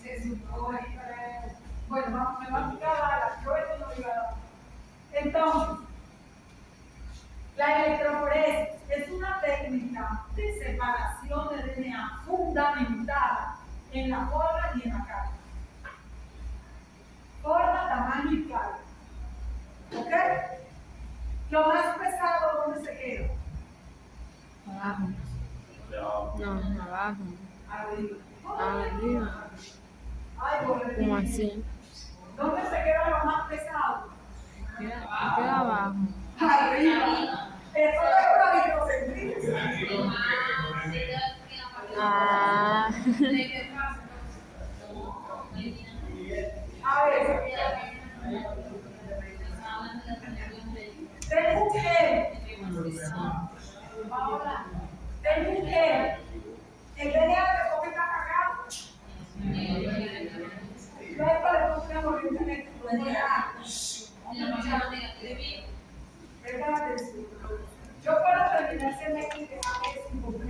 S4: Se supone que... Bueno, me va a quitar la yo esto no lo iba a dar. Entonces, la electroforesis es una técnica de separación de DNA fundamentada en la forma y en la carga. Forma, tamaño y carga. ¿Ok? Lo más pesado, ¿dónde se queda?
S5: Abajo. No, abajo.
S4: Arriba.
S5: Arriba.
S4: Ay,
S5: ¿Cómo así?
S4: ¿Dónde se queda lo más pesado?
S5: Queda abajo.
S4: Arriba. Eso es lo hidrocentrismo.
S5: Ah.
S4: A ver. Tengo un gel. Tengo un gel. El DNA de cómo está cagado. Luego le puse una corriente eléctrica. Yo puedo terminar siendo que es importante.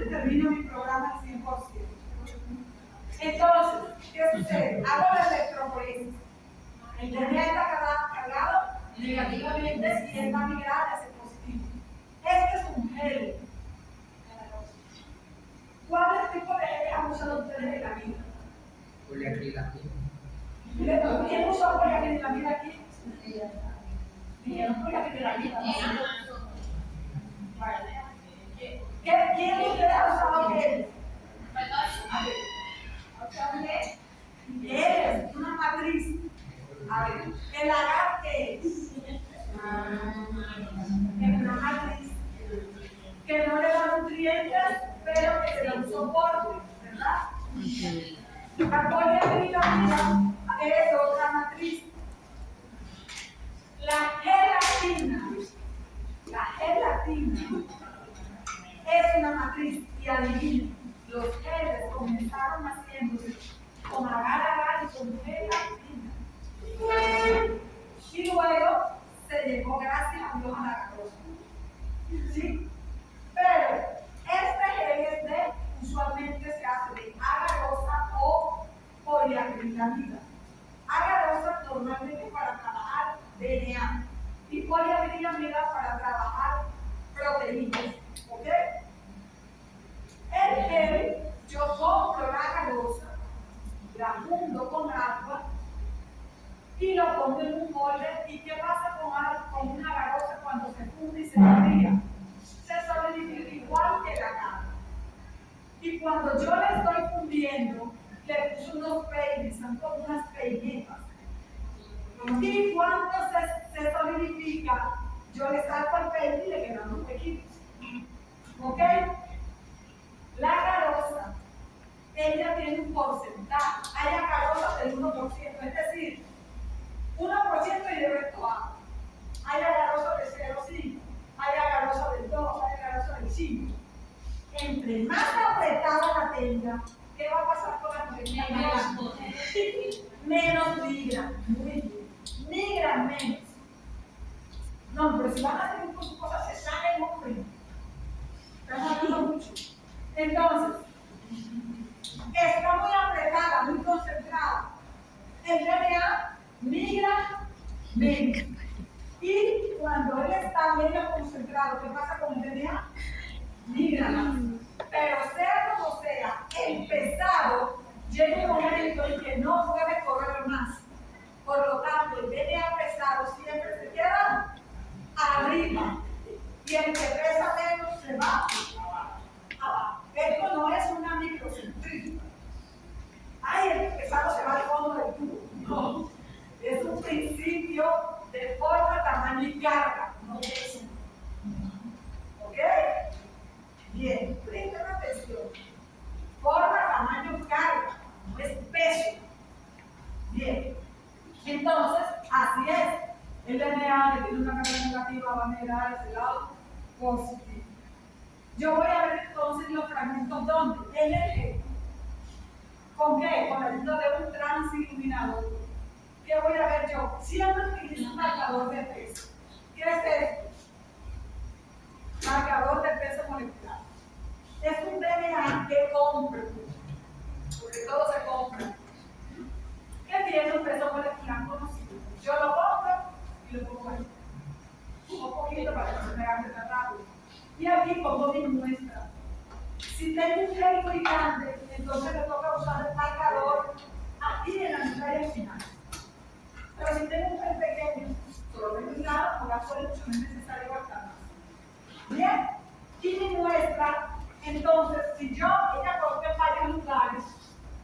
S4: termino mi programa al 100%. Entonces, ¿qué sucede? Hago la electroforesis. El DNA está cargado negativamente y él va a migrar hacia positivo. Este es un gel. ¿Cuántos tipos de geles han usado ustedes en la vida? ¿Quién usó poliacrilamida aquí? ¿Quién poliacrilamida? ¿Quién de ustedes ha usado gel? Es una matriz. A ver, el agar es una matriz que no le da nutrientes, pero que le da un soporte, ¿verdad? La poliacrilamida es otra matriz. La gelatina es una matriz y adivinen, los geles comenzaron haciéndose con agar y con gelatina. Y luego se llegó, gracias a Dios, a la garosa. ¿Sí? Pero este gel usualmente se hace de agarosa o poliacrilamida. Agarosa normalmente para trabajar DNA y poliacrilamida para trabajar proteínas. ¿Ok? El gel, yo compro la agarosa, la fundo con agua y lo pongo en un molde. ¿Y qué pasa con una agarosa cuando se funde y se enfría? Se solidifica igual que la carne. Y cuando yo le estoy fundiendo, le puse unos peines, son como unas peinetas. Y cuando se solidifica, yo le saco el peine y le quedan los huequitos. ¿Ok? La agarosa, ella tiene un porcentaje. Hay agarosas del 1%, es decir, 1% y de resto agua. Hay agarosas del 0,5, hay agarosas del 2, hay agarosas del 5. Entre más apretada la tenga, ¿qué va a pasar con la proteína? Menos migra. Muy bien. Migran menos. No, pero si van a hacer incluso cosas, se salen un río. Estamos hablando mucho. Entonces, está muy apretada, muy concentrada. El DNA migra menos. Y cuando él está medio concentrado, ¿qué pasa con el DNA? Migra más. Pero sea como sea, el pesado llega un momento en que no puede correr más. Por lo tanto, el DNA pesado siempre se queda arriba. Y el que pesa menos se va abajo. Esto no es una microcentrífuga. Ay, el pesado se va al fondo del tubo. No. Es un principio de forma, tamaño y carga, no peso. ¿Ok? Bien, presten atención. Forma, tamaño y carga, no es peso. Bien. Entonces, así es. El DNA que tiene una carga negativa va a migrar hacia el lado positivo. Yo voy a ver entonces los fragmentos ¿dónde? En el gel. ¿Con qué? Con la ayuda de un transiluminador. ¿Qué voy a ver yo? Siempre utilizo un marcador de peso. ¿Qué es esto? Marcador de peso molecular. Es un DNA que compra, porque todo se compra, que tiene un peso molecular conocido. Yo lo compro y lo pongo ahí. Un poquito para que no se me haga tan rápido. Y aquí pongo mi muestra. Si tengo un gel muy grande, entonces me toca usar el marcador aquí en la entrada final. Pero si tengo un gel pequeño, solo tengo un lado, por la cual no es necesario gastar más. Bien, y mi muestra, entonces, si ella corta en varios lugares,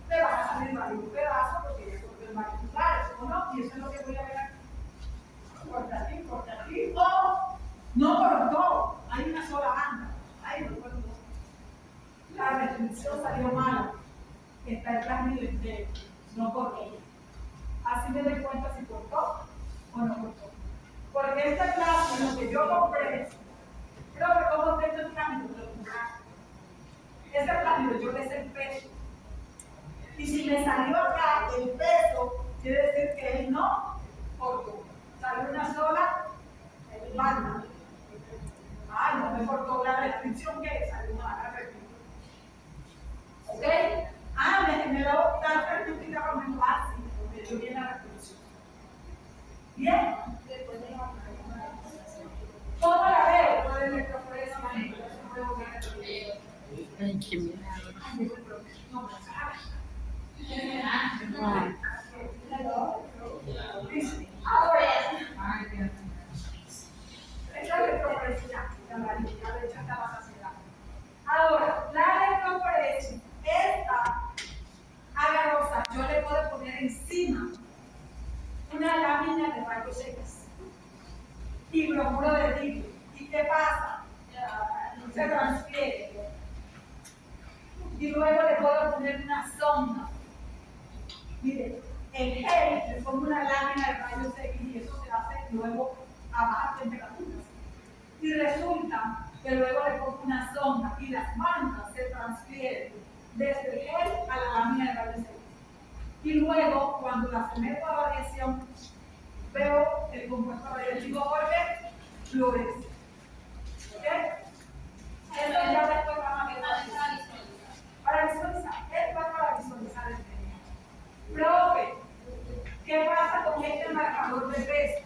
S4: me van a salir varios pedazos porque ella corta en varios lugares, ¿o no? Y eso es lo que voy a ver aquí. Corta aquí, o no cortó, hay una sola banda. Ay, no cortó. La restricción salió mala. Está el plásmido entero, no cortó. Así me doy cuenta si cortó o no cortó. Porque este plásmido que yo compré, creo que como tengo el plásmido, lo compraste. Ese plásmido yo le sé el peso. Y si me salió acá el peso, quiere decir que él no cortó. Salió una sola banda. Ay, no me cortó la restricción que salió una restricción. ¿Ok? Me lo voy a dar práctica como en básico, porque yo viene a la reproducción. ¿Bien? ¿Cómo la veo? Con el electroforesis.
S5: Ay, qué miedo.
S4: Ahora, esta electroforesis ya la de hecho está más saciedad. Ahora, la electroforesis, esta agarrosa, yo le puedo poner encima una lámina de rayos X y bromuro de litio. ¿Y qué pasa? Se transfiere. Y luego le puedo poner una sonda. Mire, el gel le pongo una lámina de rayos X y eso se hace luego a bajas temperaturas. Y resulta que luego le pongo una sonda y las bandas se transfieren desde el gel a la lámina de rayos X. Y luego, cuando la someto a radiación, veo el compuesto radiactivo porque florece. ¿Ok? Eso ya después vamos a ver para visualizar. Esto es para visualizar el tema. Profe, ¿qué pasa con este marcador de peso?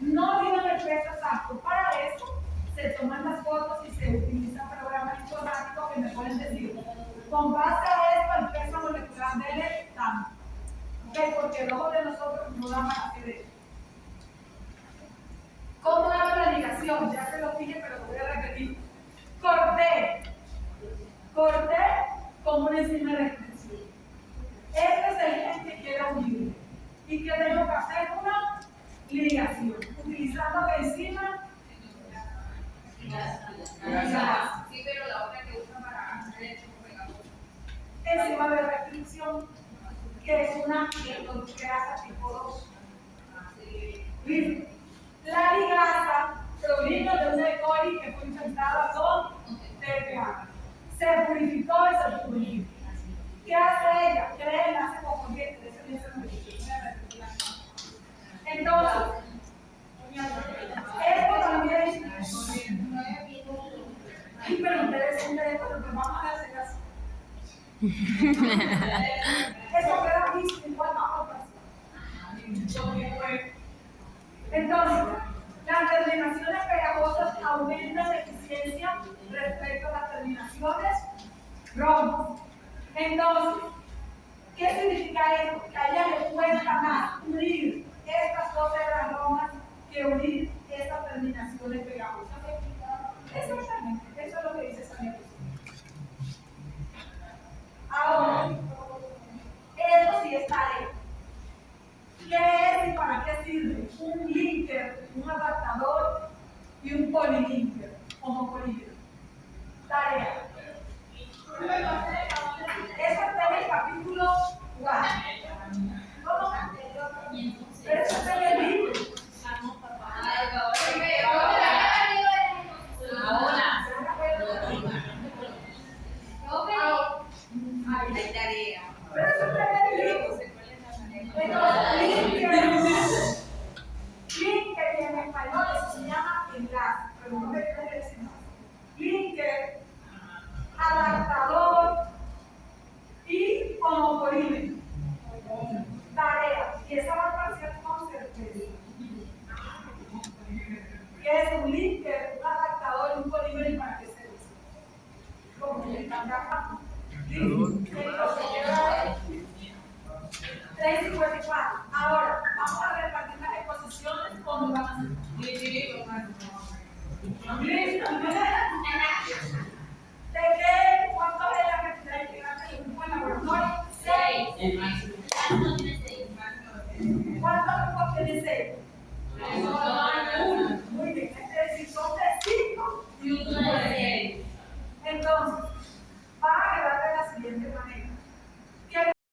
S4: No digan el peso exacto. Para eso se toman las fotos y se utilizan programas informáticos que me pueden decir, con base a esto, el peso molecular de él es tanto. ¿Ok? Porque el ojo de nosotros no da más que de eso. ¿Cómo hago la ligación? Ya se lo dije, pero lo voy a repetir. Corté como una enzima de extensión. Este es el gen que quiero unir. ¿Y que tengo que hacer? Una ligación. Utilizando la enzima.
S1: Sí, pero la otra que usan para hacer el pegajoso.
S4: Enzima de restricción, que es una grasa tipo 2. ¿Listo? La ligasa proviene de una E. coli que fue infectada con TPA. Se purificó y se purificó. ¿Qué hace ella? Crea enlace con corriente. De eso dice la medicina. Entonces, esto también. Sí, pero ustedes son de esto, lo que vamos a hacer así. Eso queda visto igual a otras. Entonces, las terminaciones pegajosas aumentan la eficiencia respecto a las terminaciones rojas. Entonces, ¿qué significa esto? Que a ella le cuesta más unir estas dos hebras rojas que unir estas terminaciones pegajosas. Exactamente, eso es lo que dice esa medicina. Ahora, esto sí es tarea. ¿Qué es y para qué sirve? Un linker, un adaptador y un polilinker, homopolímero. Tarea. Eso está en el capítulo 4. ¿Cómo? Pero eso está en el libro.
S1: Hay tarea.
S4: Pero eso está en el libro. Linker en español se llama enlace, pero no me quiero decir más. Linker, adaptador y homopolímero. Tarea. Y esa va a ser con certeza. ¿Qué es un linker, un adaptador y un polímero y para qué se usa? Como que están acá. Entonces, 354. Ahora, vamos a repartir las exposiciones como van a ser. ¿Listo? ¿De qué? ¿Cuánto es la cantidad de integrantes del grupo de laboratorio? 6.